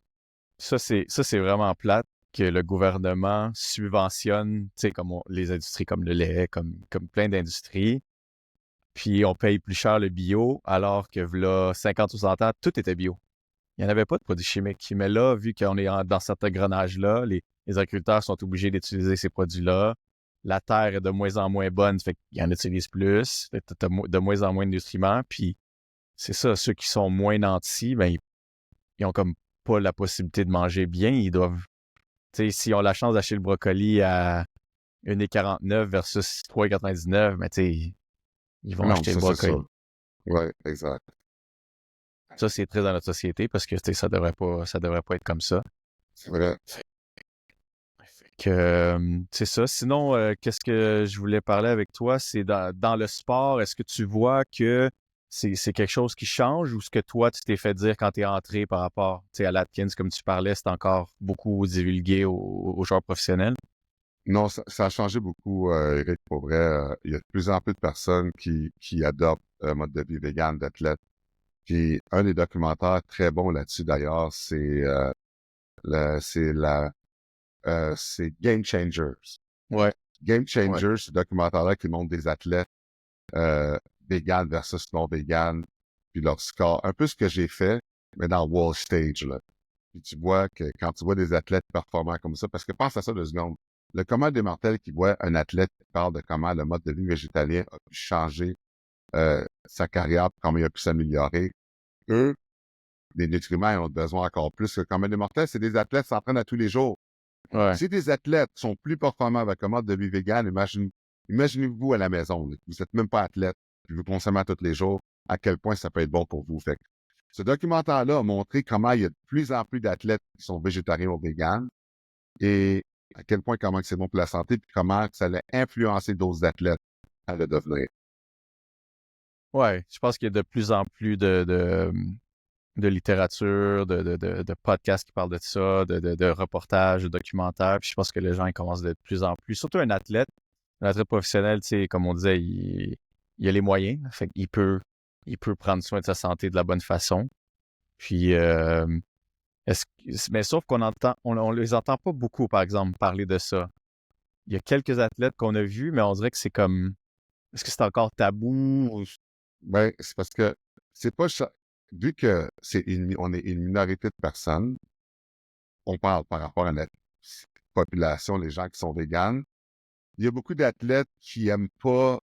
Ça, c'est vraiment plate que le gouvernement subventionne, tu sais, comme les industries comme le lait, comme plein d'industries, puis on paye plus cher le bio, alors que là, 50 ou 60 ans, tout était bio. Il n'y en avait pas de produits chimiques. Mais là, vu qu'on est dans cet engrenage-là, les agriculteurs sont obligés d'utiliser ces produits-là. La terre est de moins en moins bonne, fait qu'ils en utilisent plus. T'as de moins en moins de nutriments. Puis c'est ça, ceux qui sont moins nantis, ben, ils ont comme pas la possibilité de manger bien. Ils doivent, tu sais, s'ils ont la chance d'acheter le brocoli à 1,49 versus 3,99, mais tu sais, ils vont Non, acheter le ça, c'est brocoli. sûr. Ouais, exact. Ça, c'est très dans notre société parce que, tu sais, ça devrait pas être comme ça. C'est vrai. Fait que, c'est ça. Sinon, qu'est-ce que je voulais parler avec toi? C'est dans le sport, est-ce que tu vois que c'est quelque chose qui change ou ce que toi, tu t'es fait dire quand tu es entré par rapport, tu sais, à l'Atkins, comme tu parlais, c'est encore beaucoup divulgué aux joueurs professionnels? Non, ça a changé beaucoup, Eric, pour vrai. Il y a de plus en plus de personnes qui adoptent un mode de vie vegan d'athlète. Puis un des documentaires très bons là-dessus, d'ailleurs, c'est Game Changers. Ouais, Game ouais. Changers, ce documentaire-là qui montre des athlètes vegan versus non vegan, puis leur score. Un peu ce que j'ai fait, mais dans World Stage, là. Puis tu vois que quand tu vois des athlètes performants comme ça, parce que pense à ça 2 secondes. Le commun des mortels qui voit un athlète qui parle de comment le mode de vie végétalien a pu changer sa carrière, comment il a pu s'améliorer. Eux, les nutriments, ils ont besoin encore plus que le commun des mortels. C'est des athlètes qui s'entraînent à tous les jours. Ouais. Si des athlètes sont plus performants avec un mode de vie vegan, imaginez-vous à la maison, là, vous n'êtes même pas athlète, puis vous consommez tous les jours, à quel point ça peut être bon pour vous. Fait que ce documentaire-là a montré comment il y a de plus en plus d'athlètes qui sont végétariens ou véganes et à quel point comment c'est bon pour la santé, puis comment ça allait influencer d'autres athlètes à le devenir. Ouais, je pense qu'il y a de plus en plus de littérature, de podcasts qui parlent de ça, de reportages, de documentaires. Puis je pense que les gens ils commencent de plus en plus, surtout un athlète professionnel, tu sais, comme on disait, il a les moyens, fait qu'il il peut prendre soin de sa santé de la bonne façon. Puis, mais sauf on les entend pas beaucoup, par exemple, parler de ça. Il y a quelques athlètes qu'on a vus, mais on dirait que c'est comme, est-ce que c'est encore tabou? Ben, c'est parce que c'est pas vu que on est une minorité de personnes, on parle par rapport à la population, les gens qui sont véganes. Il y a beaucoup d'athlètes qui aiment pas,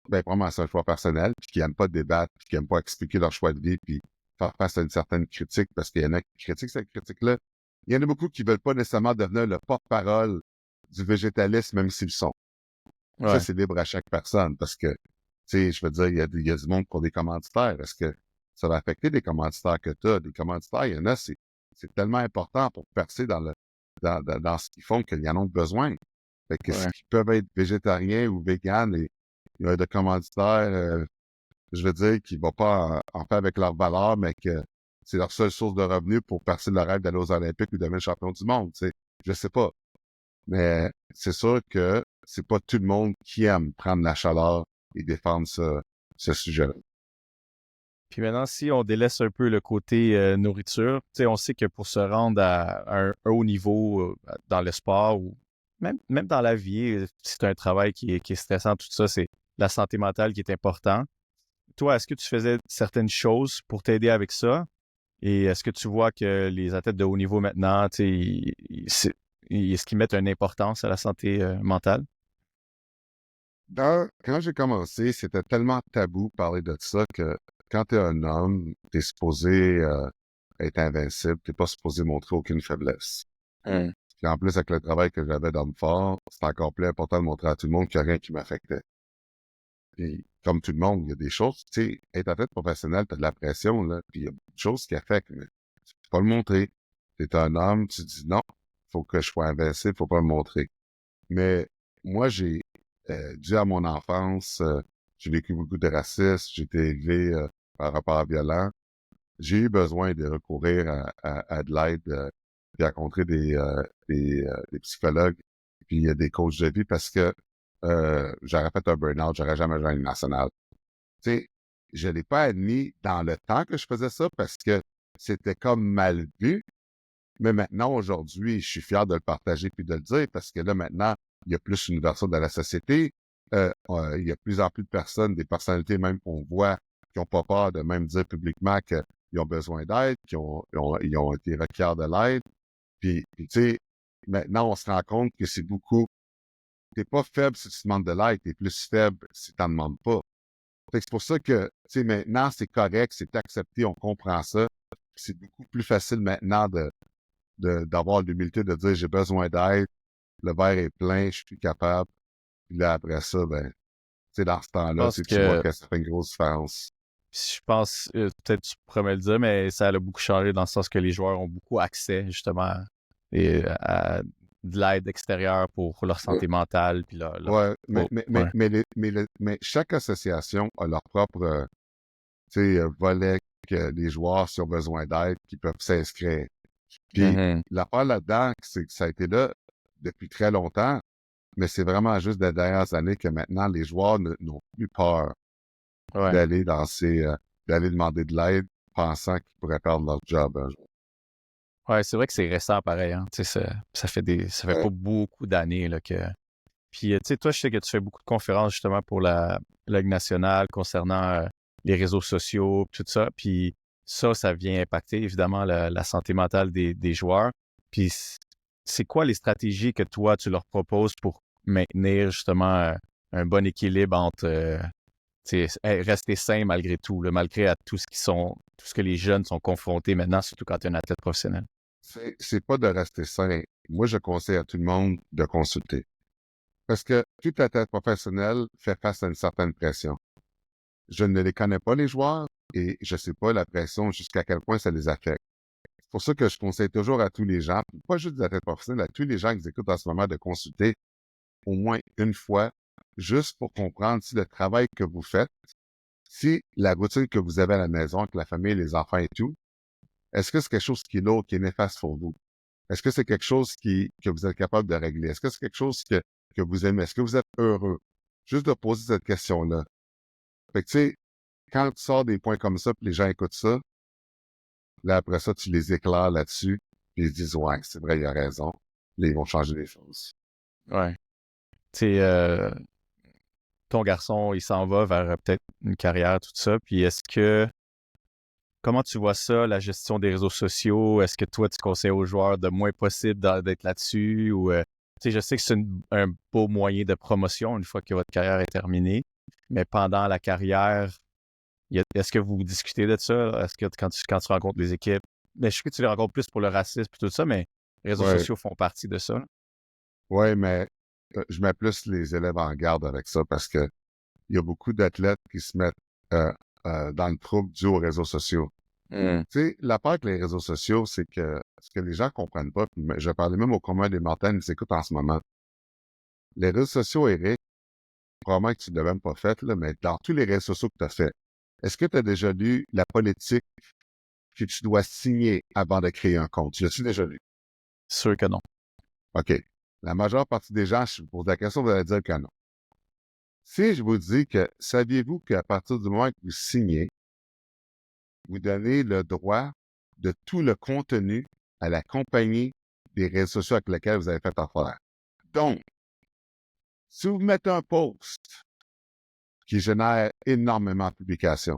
ben, vraiment, c'est un choix personnel, puis qui aiment pas débattre, puis qui aiment pas expliquer leur choix de vie, puis faire face à une certaine critique, parce qu'il y en a qui critiquent cette critique-là. Il y en a beaucoup qui veulent pas nécessairement devenir le porte-parole du végétalisme, même s'ils le sont. Ça, Ouais, c'est libre à chaque personne, parce que, tu sais, je veux dire, il y a du monde pour des commanditaires. Est-ce que ça va affecter des commanditaires que tu as? Des commanditaires, il y en a, c'est tellement important pour percer dans ce qu'ils font qu'ils en ont besoin. Fait que ouais. s'ils peuvent être végétariens ou véganes et il y a de commanditaires je veux dire, qui ne vont pas en faire avec leur valeur, mais que c'est leur seule source de revenus pour percer le rêve d'aller aux Olympiques ou de devenir champion du monde, tu sais. Je sais pas. Mais c'est sûr que c'est pas tout le monde qui aime prendre la chaleur et défendre ce sujet-là. Puis maintenant, si on délaisse un peu le côté nourriture, tu sais, on sait que pour se rendre à un haut niveau dans le sport ou même dans la vie, c'est un travail qui est stressant, tout ça, c'est la santé mentale qui est important. Toi, est-ce que tu faisais certaines choses pour t'aider avec ça? Et est-ce que tu vois que les athlètes de haut niveau maintenant, tu sais, est-ce qu'ils mettent une importance à la santé mentale? Quand j'ai commencé, c'était tellement tabou de parler de ça que quand t'es un homme, t'es supposé être invincible, t'es pas supposé montrer aucune faiblesse. Puis en plus, avec le travail que j'avais d'homme fort, c'est encore plus important de montrer à tout le monde qu'il n'y a rien qui m'affectait. Puis, comme tout le monde, il y a des choses, tu sais, être athlète professionnel, t'as de la pression, là, puis il y a beaucoup de choses qui affectent, mais tu peux pas le montrer. T'es un homme, tu dis non, faut que je sois invincible, faut pas le montrer. Mais moi, dû à mon enfance, j'ai vécu beaucoup de racisme, j'ai été élevé par rapport violent. J'ai eu besoin de recourir à de l'aide, puis à rencontrer des psychologues, puis des coachs de vie parce que j'aurais fait un burn-out, j'aurais jamais joué à une nationale. Tu sais, je l'ai pas admis dans le temps que je faisais ça parce que c'était comme mal vu, mais maintenant, aujourd'hui, je suis fier de le partager puis de le dire parce que là, maintenant, il y a plus une ouverture de la société. Il y a de plus en plus de personnes, des personnalités même qu'on voit, qui n'ont pas peur de même dire publiquement qu'ils ont besoin d'aide, ils ont été requiers de l'aide. Puis tu sais, maintenant, on se rend compte que c'est beaucoup. T'es pas faible si tu demandes de l'aide, t'es plus faible si tu n'en demandes pas. Fait que c'est pour ça que, tu sais, maintenant, c'est correct, c'est accepté, on comprend ça. C'est beaucoup plus facile maintenant d'avoir l'humilité de dire j'ai besoin d'aide, le verre est plein, je suis plus capable. Puis là, après ça, ben, tu sais, dans ce Je temps-là, pense tu vois que que ça fait une grosse différence. je pense, peut-être tu pourrais me le dire, mais ça a beaucoup changé dans le sens que les joueurs ont beaucoup accès justement à de l'aide extérieure pour leur Ouais, santé mentale. Puis ouais, ouais. mais chaque association a leur propre, tu sais, volet que les joueurs, s'ils ont besoin d'aide, qui peuvent s'inscrire. Puis Mhm. l'affaire là-dedans, c'est que ça a été là depuis très longtemps, mais c'est vraiment juste des dernières années que maintenant, les joueurs n'ont plus peur Ouais. d'aller d'aller demander de l'aide pensant qu'ils pourraient perdre leur job un jour. Ouais, c'est vrai que c'est récent pareil, hein. Tu sais, ça fait Ouais, pas beaucoup d'années là, que. Puis, tu sais, toi, je sais que tu fais beaucoup de conférences justement pour la Ligue nationale concernant les réseaux sociaux, tout ça. Puis ça vient impacter évidemment la santé mentale des joueurs. Puis c'est quoi les stratégies que toi, tu leur proposes pour maintenir justement un bon équilibre entre tu sais, rester sain malgré tout, là, malgré à tout ce que les jeunes sont confrontés maintenant, surtout quand tu es un athlète professionnel. c'est pas de rester sain. Moi, je conseille à tout le monde de consulter. Parce que tout athlète professionnel fait face à une certaine pression. Je ne les connais pas, les joueurs, et je sais pas la pression jusqu'à quel point ça les affecte. C'est pour ça que je conseille toujours à tous les gens, pas juste des athlètes professionnels, à tous les gens qui écoutent en ce moment de consulter au moins une fois, juste pour comprendre si le travail que vous faites, si la routine que vous avez à la maison avec la famille, les enfants et tout, est-ce que c'est quelque chose qui est lourd, qui est néfaste pour vous? Est-ce que c'est quelque chose que vous êtes capable de régler? Est-ce que c'est quelque chose que vous aimez? Est-ce que vous êtes heureux? Juste de poser cette question-là. Fait que, tu sais, quand tu sors des points comme ça, puis les gens écoutent ça, là, après ça, tu les éclaires là-dessus, puis ils se disent, ouais, c'est vrai, il a raison. Là, ils vont changer les choses. Ouais. Tu sais, ton garçon, il s'en va vers peut-être une carrière, tout ça. Puis comment tu vois ça, la gestion des réseaux sociaux? Est-ce que toi, tu conseilles aux joueurs de moins possible d'être là-dessus? Ou, tu sais, je sais que c'est un beau moyen de promotion une fois que votre carrière est terminée. Mais pendant la carrière, est-ce que vous discutez de ça? Est-ce que quand tu rencontres les équipes, mais je sais que tu les rencontres plus pour le racisme et tout ça, mais les réseaux Ouais, sociaux font partie de ça, là. ouais, mais je mets plus les élèves en garde avec ça parce que il y a beaucoup d'athlètes qui se mettent euh, dans le trouble dû aux réseaux sociaux. Hmm. Tu sais, la part avec les réseaux sociaux, c'est que ce que les gens comprennent pas, puis je parlais même au commun des mortels qui s'écoutent en ce moment. Les réseaux sociaux, Eric, probablement que tu ne l'as même pas fait, là, mais dans tous les réseaux sociaux que tu as fait, Est-ce que tu as déjà lu la politique que tu dois signer avant de créer un compte? Tu l'as-tu déjà lu? Sûr que non. OK. La majeure partie des gens, je vous pose la question, vous allez dire que non. Si je vous dis que, saviez-vous qu'à partir du moment que vous signez, vous donnez le droit de tout le contenu à la compagnie des réseaux sociaux avec lesquels vous avez fait affaire? Donc, si vous mettez un post qui génère énormément de publications,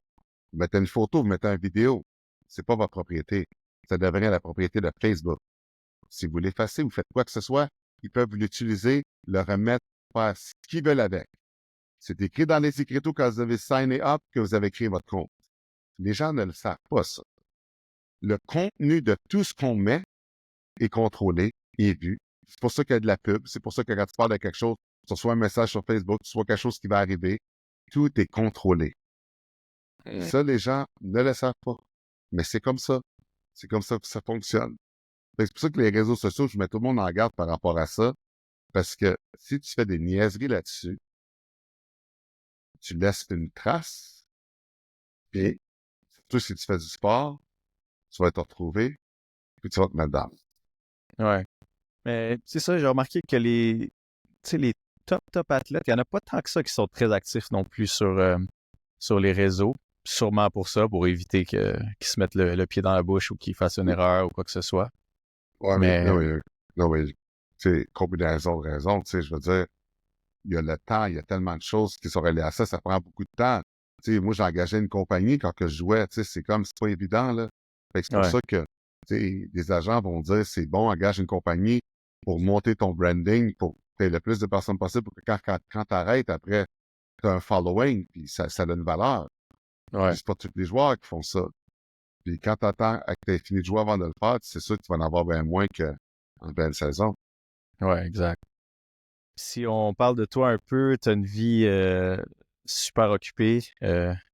vous mettez une photo, vous mettez une vidéo, c'est pas votre propriété. Ça devient la propriété de Facebook. Si vous l'effacez, vous faites quoi que ce soit, ils peuvent l'utiliser, le remettre, faire ce qu'ils veulent avec. C'est écrit dans les écriteaux quand vous avez signé up que vous avez créé votre compte. Les gens ne le savent pas, ça. Le contenu de tout ce qu'on met est contrôlé, est vu. C'est pour ça qu'il y a de la pub. C'est pour ça que quand tu parles de quelque chose, que ce soit un message sur Facebook, que ce soit quelque chose qui va arriver, tout est contrôlé. Ça, les gens ne le savent pas. Mais c'est comme ça. C'est comme ça que ça fonctionne. C'est pour ça que les réseaux sociaux, je mets tout le monde en garde par rapport à ça. Parce que si tu fais des niaiseries là-dessus, tu laisses une trace. Et surtout si tu fais du sport, tu vas te retrouver, puis tu vas te mettre dedans. Ouais. Mais c'est ça, j'ai remarqué que les top athlètes, il n'y en a pas tant que ça qui sont très actifs non plus sur les réseaux. Sûrement pour ça, pour éviter qu'ils se mettent le pied dans la bouche ou qu'ils fassent une erreur ou quoi que ce soit. Ouais, mais Mais non, mais, tu sais, combinaison de raisons, tu sais, je veux dire, il y a le temps, il y a tellement de choses qui sont reliées à ça, ça prend beaucoup de temps. Tu sais, moi, j'ai engagé une compagnie quand que je jouais, tu sais, c'est pas évident, là. Fait que c'est pour ouais, ça que, tu sais, des agents vont dire, c'est bon, engage une compagnie pour monter ton branding, pour que tu le plus de personnes possible, pour que quand tu arrêtes, après, tu as un following, puis ça a une valeur. ouais, Puis c'est pas tous les joueurs qui font ça. Puis quand tu attends que tu aies fini de jouer avant de le faire, c'est sûr que tu vas en avoir bien moins qu'en pleine saison. ouais, exact. Si on parle de toi un peu, tu as une vie super occupée.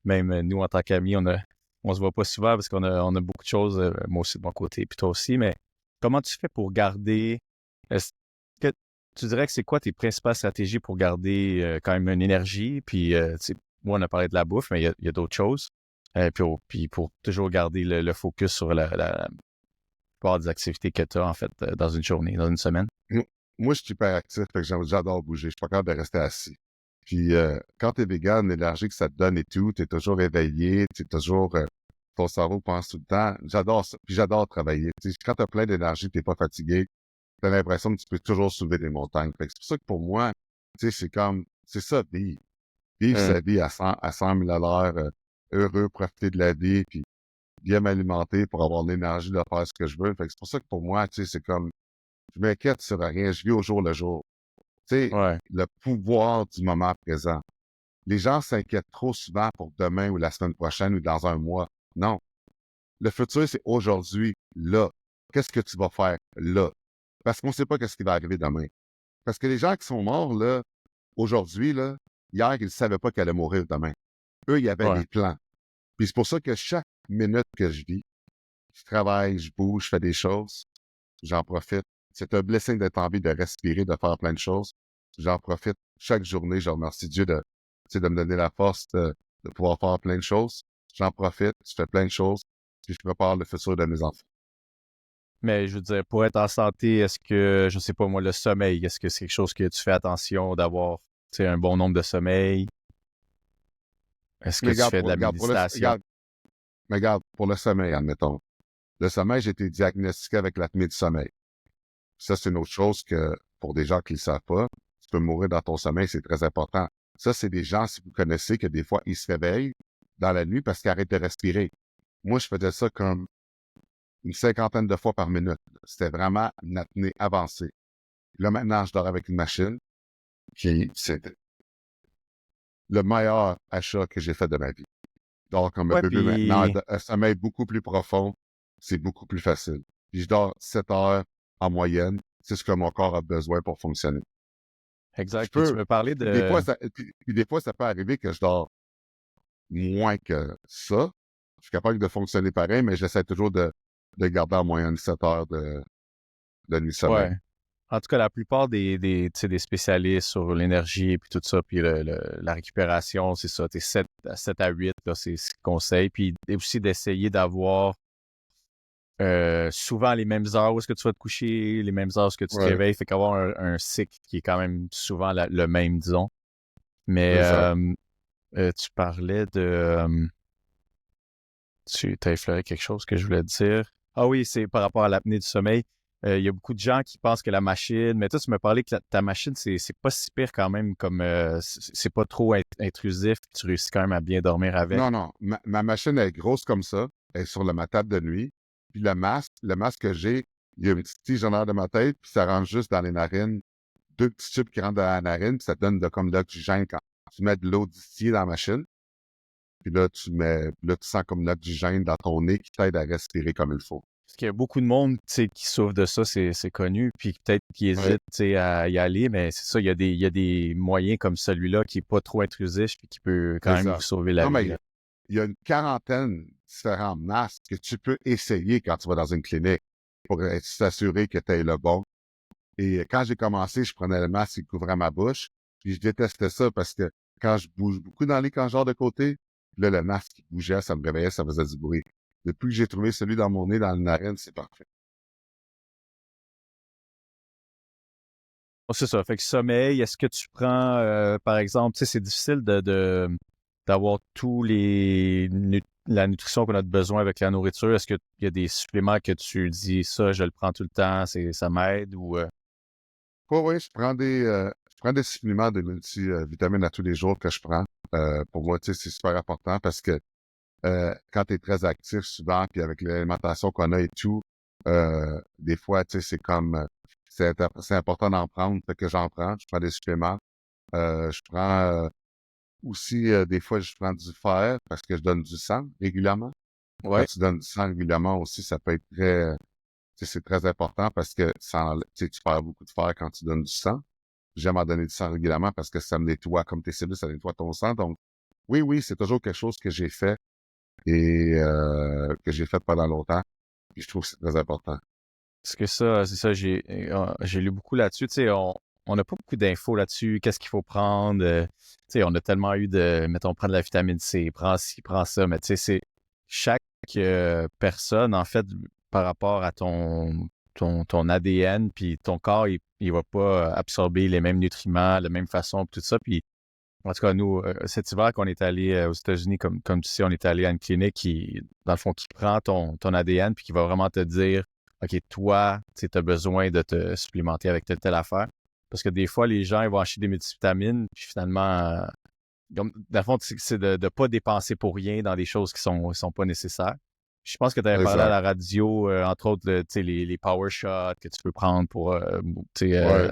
Même nous, en tant qu'amis, on se voit pas souvent parce qu'on a beaucoup de choses, moi aussi de mon côté, puis toi aussi, mais comment tu fais pour garder, est-ce que tu dirais que c'est quoi tes principales stratégies pour garder quand même une énergie? Puis, tu sais, moi, on a parlé de la bouffe, mais il y a d'autres choses. Puis pour toujours garder le focus sur la plupart des activités que tu as, en fait, dans une journée, dans une semaine. Mo- Moi, je suis hyper actif, fait que j'adore bouger. Je suis pas capable de rester assis. Puis quand t'es vegan, l'énergie que ça te donne et tout, t'es toujours éveillé, t'es toujours ton cerveau pense tout le temps. J'adore ça. Puis j'adore travailler. Tu sais, quand t'as plein d'énergie, t'es pas fatigué, t'as l'impression que tu peux toujours soulever des montagnes. Fait que c'est pour ça que pour moi, tu sais, c'est ça, vivre. Vivre sa vie à 100 000 à l'heure, heureux, profiter de la vie, puis bien m'alimenter pour avoir l'énergie de faire ce que je veux. Fait que c'est pour ça que pour moi, tu sais, c'est comme, je m'inquiète sur rien, je vis au jour le jour. Tu sais, Ouais, le pouvoir du moment présent. Les gens s'inquiètent trop souvent pour demain ou la semaine prochaine ou dans un mois. Non. Le futur, c'est aujourd'hui, là. Qu'est-ce que tu vas faire là? Parce qu'on ne sait pas qu'est-ce qui va arriver demain. Parce que les gens qui sont morts, là, aujourd'hui, là, hier, ils ne savaient pas qu'ils allaient mourir demain. Eux, il y avait ouais, des plans. Puis c'est pour ça que chaque minute que je vis, je travaille, je bouge, je fais des choses, j'en profite. C'est un blessing d'être en vie, de respirer, de faire plein de choses. J'en profite chaque journée. Je remercie Dieu de me donner la force de pouvoir faire plein de choses. J'en profite, je fais plein de choses, puis je prépare le futur de mes enfants. mais je veux dire, pour être en santé, est-ce que, je sais pas moi, le sommeil, est-ce que c'est quelque chose que tu fais attention d'avoir, tu sais, un bon nombre de sommeil? Est-ce que Mais tu fais de la méditation? regarde, pour le sommeil, admettons. Le sommeil, j'ai été diagnostiqué avec l'apnée du sommeil. Ça, c'est une autre chose que, pour des gens qui ne le savent pas, tu peux mourir dans ton sommeil, c'est très important. Ça, c'est des gens, si vous connaissez, que des fois, ils se réveillent dans la nuit parce qu'ils arrêtent de respirer. Moi, je faisais ça comme une cinquantaine de fois par minute. C'était vraiment une apnée avancée. Là, maintenant, je dors avec une machine qui, c'est le meilleur achat que j'ai fait de ma vie. Je dors comme un Ouais, bébé maintenant, puis un sommeil beaucoup plus profond, c'est beaucoup plus facile. Puis je dors 7 heures en moyenne, c'est ce que mon corps a besoin pour fonctionner. Je exact. Puis tu peux, me parlais puis des fois, de, puis des fois, ça peut arriver que je dors moins que ça. Je suis capable de fonctionner pareil, mais j'essaie toujours de garder en moyenne 7 heures de nuit de sommeil. ouais. En tout cas, la plupart tu sais, des spécialistes sur l'énergie puis tout ça, puis la récupération, c'est ça, t'es 7 à 8, là, c'est ce qu'ils conseillent. Puis aussi d'essayer d'avoir souvent les mêmes heures où est-ce que tu vas te coucher, les mêmes heures où est-ce que tu te Ouais, réveilles, fait qu'avoir un cycle qui est quand même souvent le même, disons. Mais exact. tu parlais de... tu as effleuré quelque chose que je voulais te dire. Ah oui, c'est par rapport à l'apnée du sommeil. Il y a beaucoup de gens qui pensent que la machine, mais toi, tu m'as parlé que ta machine, c'est pas si pire quand même, comme c'est pas trop intrusif, tu réussis quand même à bien dormir avec. Non, non, ma machine est grosse comme ça, elle est sur ma table de nuit. Puis le masque que j'ai, il y a une petite tige en arrière de ma tête, puis ça rentre juste dans les narines. Deux petits tubes qui rentrent dans la narine, puis ça donne comme l'oxygène quand tu mets de l'eau distillée dans la machine. Puis là, tu sens comme l'oxygène dans ton nez qui t'aide à respirer comme il faut. Parce qu'il y a beaucoup de monde, tu sais, qui souffre de ça, c'est connu, puis peut-être qui Ouais, hésite, tu sais, à y aller, mais c'est ça, il y a des moyens comme celui-là qui est pas trop intrusif, puis qui peut quand même vous exact. sauver la Non, mais vie, là. il y a une quarantaine de différents masques que tu peux essayer quand tu vas dans une clinique pour s'assurer que tu es le bon. Et quand j'ai commencé, je prenais le masque qui couvrait ma bouche. Puis je détestais ça parce que quand je bouge beaucoup dans les quand je dors de côté, là, le masque qui bougeait, ça me réveillait, ça faisait du bruit. Depuis que j'ai trouvé celui dans mon nez, dans le narine, c'est parfait. Bon, c'est ça. Fait que sommeil, est-ce que tu prends, par exemple, tu sais, c'est difficile d'avoir tous la nutrition qu'on a besoin avec la nourriture. Est-ce qu'il y a des suppléments que tu dis, ça, je le prends tout le temps, ça m'aide ou... Oui, oui, je prends des suppléments de multivitamines à tous les jours que je prends. Pour moi, tu sais, c'est super important parce que quand tu es très actif souvent, puis avec l'alimentation qu'on a et tout, des fois, tu sais, c'est comme c'est important d'en prendre, fait que j'en prends, je prends des suppléments. Je prends aussi des fois je prends du fer parce que je donne du sang régulièrement. Quand Ouais. tu donnes du sang régulièrement aussi, ça peut être très tu sais, c'est très important parce que tu sais, tu perds beaucoup de fer quand tu donnes du sang. J'aime en donner du sang régulièrement parce que ça me nettoie comme tes cellules, ça nettoie ton sang. Donc, oui, oui, c'est toujours quelque chose que j'ai fait et que j'ai fait pendant longtemps. Puis je trouve que c'est très important. Parce que ça, c'est ça, j'ai lu beaucoup là-dessus. Tu sais, on n'a pas beaucoup d'infos là-dessus. Qu'est-ce qu'il faut prendre? Tu sais, on a tellement eu mettons, prendre de la vitamine C, prends ci, prends ça. Mais tu sais, c'est chaque personne, en fait, par rapport à ton ADN, puis ton corps, il va pas absorber les mêmes nutriments, de la même façon, puis tout ça. Puis, en tout cas, nous, cet hiver qu'on est allé aux États-Unis, comme tu sais, on est allé à une clinique qui, dans le fond, qui prend ton ADN, puis qui va vraiment te dire OK, toi, tu as besoin de te supplémenter avec telle affaire. Parce que des fois, les gens, ils vont acheter des multivitamines, puis finalement, dans le fond, c'est de ne pas dépenser pour rien dans des choses qui sont pas nécessaires. Je pense que tu avais parlé à Exact. la radio, entre autres, tu sais, les power shots que tu peux prendre pour tu sais, Ouais,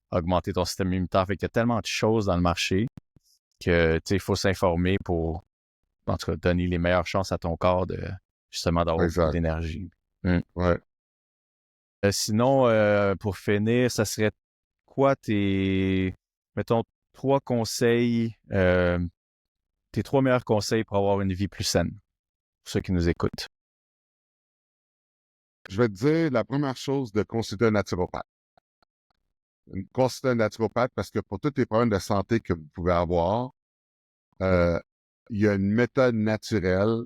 augmenter ton système immunitaire. Fait qu'il y a tellement de choses dans le marché que tu sais, il faut s'informer pour, en tout cas, donner les meilleures chances à ton corps de justement d'avoir beaucoup exact. d'énergie. Mm. Ouais. Sinon, pour finir, ça serait quoi mettons, trois conseils, tes trois meilleurs conseils pour avoir une vie plus saine, pour ceux qui nous écoutent? Je vais te dire la première chose de consulter un naturopathe. Consulter un naturopathe parce que pour tous les problèmes de santé que vous pouvez avoir, euh, il y a une méthode naturelle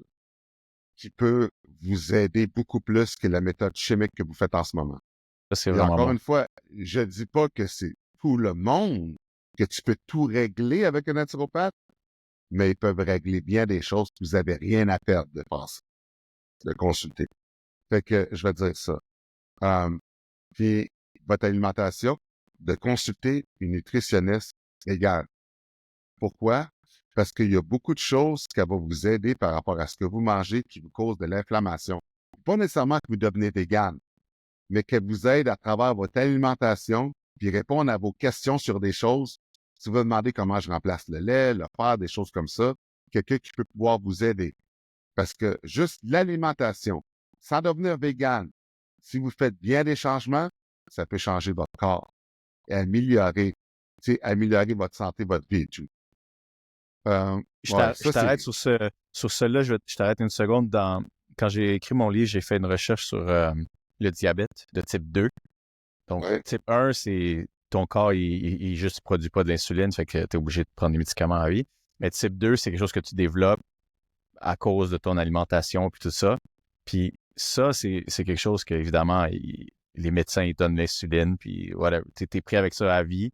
qui peut vous aider beaucoup plus que la méthode chimique que vous faites en ce moment. Ça, c'est Et vraiment encore bon. une fois, je dis pas que c'est tout le monde, que tu peux tout régler avec un naturopathe, mais ils peuvent régler bien des choses que vous avez rien à perdre de penser, de consulter. Fait que je vais te dire ça. Puis votre alimentation, de consulter une nutritionniste égale. Pourquoi? Parce qu'il y a beaucoup de choses qui vont vous aider par rapport à ce que vous mangez qui vous cause de l'inflammation. Pas nécessairement que vous devenez vegan, mais qu'elle vous aide à travers votre alimentation, puis répondre à vos questions sur des choses. Si vous vous demandez comment je remplace le lait, le fer, des choses comme ça, quelqu'un qui peut pouvoir vous aider. Parce que juste l'alimentation, sans devenir vegan, si vous faites bien des changements, ça peut changer votre corps et améliorer votre santé, votre vie et tout. Ouais, Je ça t'arrête c'est... sur cela, je t'arrête une seconde. Quand j'ai écrit mon livre, j'ai fait une recherche sur le diabète de type 2. Donc, Ouais. type 1, c'est ton corps, il juste produit pas de l'insuline, fait que tu es obligé de prendre des médicaments à vie. Mais type 2, c'est quelque chose que tu développes à cause de ton alimentation puis tout ça. Puis ça, c'est quelque chose que, évidemment, les médecins, ils donnent l'insuline, puis voilà, tu es pris avec ça à vie.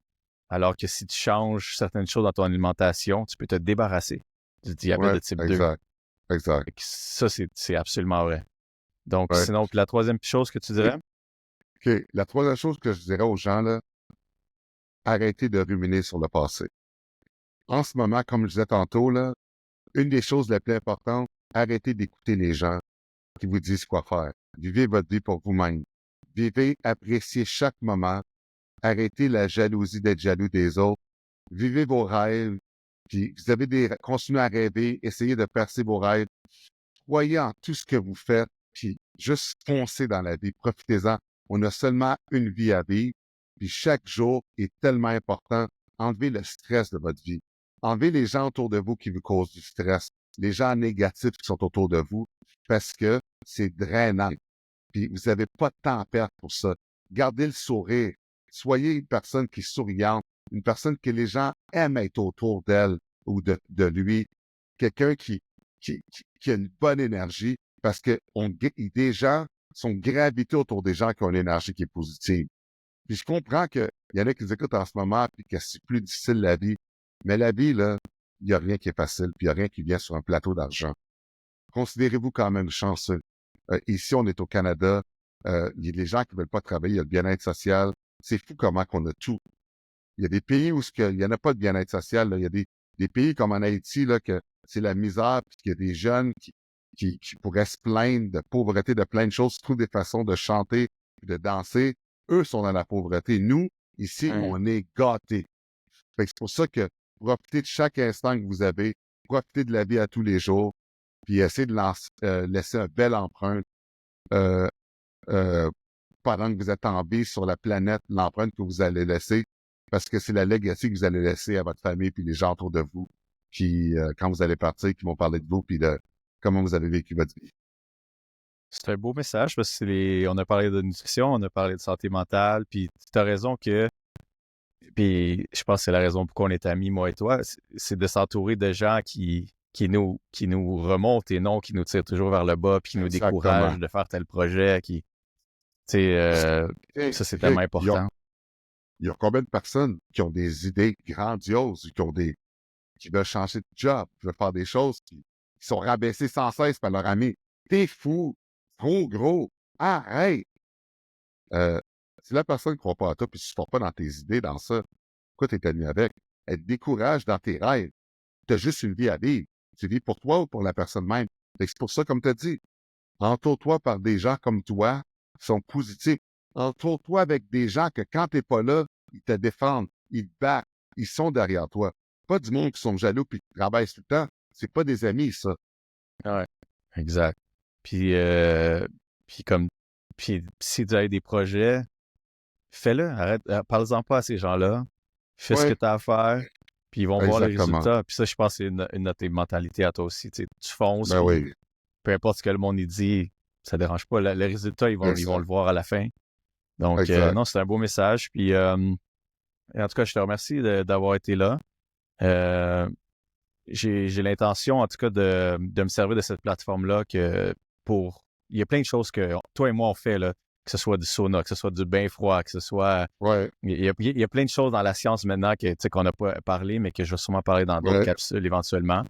Alors que si tu changes certaines choses dans ton alimentation, tu peux te débarrasser du diabète Ouais, de type 2. exact. Exact. Fait que ça, c'est absolument vrai. Donc, Ouais. sinon, puis la troisième chose que tu dirais? OK. La troisième chose que je dirais aux gens, là, arrêtez de ruminer sur le passé. En ce moment, comme je disais tantôt, là, une des choses les plus importantes, arrêtez d'écouter les gens qui vous disent quoi faire. Vivez votre vie pour vous-même. Vivez, appréciez chaque moment. Arrêtez la jalousie d'être jaloux des autres. Vivez vos rêves. Puis vous avez continuez à rêver, essayez de percer vos rêves. Croyez en tout ce que vous faites, puis juste foncez dans la vie. Profitez-en. On a seulement une vie à vivre, puis chaque jour est tellement important. Enlevez le stress de votre vie. Enlevez les gens autour de vous qui vous causent du stress. Les gens négatifs qui sont autour de vous, parce que c'est drainant. Puis vous n'avez pas de temps à perdre pour ça. Gardez le sourire. Soyez une personne qui est souriante, une personne que les gens aiment être autour d'elle ou de lui. Quelqu'un qui a une bonne énergie parce que des gens sont gravités autour des gens qui ont une énergie qui est positive. Puis je comprends qu'il y en a qui nous écoutent en ce moment puis que c'est plus difficile la vie. Mais la vie, là, il n'y a rien qui est facile, puis il n'y a rien qui vient sur un plateau d'argent. Considérez-vous quand même chanceux. Ici, on est au Canada. Il y a des gens qui ne veulent pas travailler, il y a le bien-être social. C'est fou comment qu'on a tout. Il y a des pays où il n'y en a pas de bien-être social. Là. Il y a des pays comme en Haïti, là, que c'est la misère, puis qu'il y a des jeunes qui pourraient se plaindre de pauvreté, de plein de choses, trouvent des façons de chanter, de danser. Eux sont dans la pauvreté. Nous, ici, on est gâtés. Fait que c'est pour ça que profitez de chaque instant que vous avez, profitez de la vie à tous les jours, puis essayez de laisser un bel empreinte euh, euh, pendant que vous êtes en vie sur la planète, l'empreinte que vous allez laisser, parce que c'est la legacy que vous allez laisser à votre famille puis les gens autour de vous qui, quand vous allez partir, qui vont parler de vous puis de comment vous avez vécu votre vie. C'est un beau message parce que on a parlé de nutrition, on a parlé de santé mentale, puis tu as raison que, puis je pense que c'est la raison pourquoi on est amis, moi et toi, c'est de s'entourer de gens qui nous remontent et non qui nous tirent toujours vers le bas, puis qui nous Exactement. découragent de faire tel projet, tu sais, Hey, ça c'est tellement Rick, important. il y a combien de personnes qui ont des idées grandioses, qui veulent changer de job, qui veulent faire des choses, qui sont rabaissées sans cesse par leur ami. T'es fou, trop gros, arrête! Si la personne ne croit pas à toi et ne supporte pas dans tes idées, dans ça, pourquoi tu es ami avec? Elle te décourage dans tes rêves. Tu as juste une vie à vivre. Tu vis pour toi ou pour la personne même. Fait que c'est pour ça, comme tu as dit, entoure-toi par des gens comme toi qui sont positifs. Entoure-toi avec des gens que quand tu n'es pas là, ils te défendent, ils te battent, ils sont derrière toi. Pas du monde qui sont jaloux et qui travaillent tout le temps. C'est pas des amis, ça. Ouais, exact. Puis, puis comme, puis si tu as des projets, fais-le, arrête, parle-en pas à ces gens-là, fais ce que Oui, tu as à faire, puis ils vont voir les exactement. résultats. Puis ça, je pense que c'est une de tes mentalités à toi aussi. Tu sais, tu fonces, Ben puis oui, peu importe ce que le monde y dit, ça dérange pas. Le résultat, ils vont le exact. voir à la fin. Donc, Exact. non, c'est un beau message. Puis, et en tout cas, je te remercie d'avoir été là. Euh, j'ai l'intention, en tout cas, de me servir de cette plateforme-là il y a plein de choses que toi et moi on fait, là, que ce soit du sauna, que ce soit du bain froid, que ce soit. Ouais, Il y a plein de choses dans la science maintenant tu sais, qu'on n'a pas parlé, mais que je vais sûrement parler dans d'autres ouais, capsules éventuellement.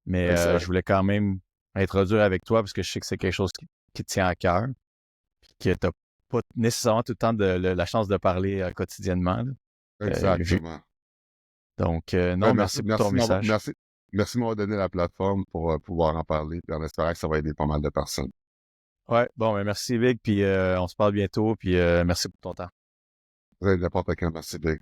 Mais je exact. voulais quand même introduire avec toi parce que je sais que c'est quelque chose qui te tient à cœur, puis que tu n'as pas nécessairement tout le temps la chance de parler quotidiennement, là, vu. Exactement. Donc, Ben, non, merci pour ton message. merci de m'avoir donné la plateforme pour pouvoir en parler, puis en espérant que ça va aider pas mal de personnes. Ouais, bon, ben merci Vic, puis on se parle bientôt, puis merci pour ton temps. N'importe quand, merci, Big.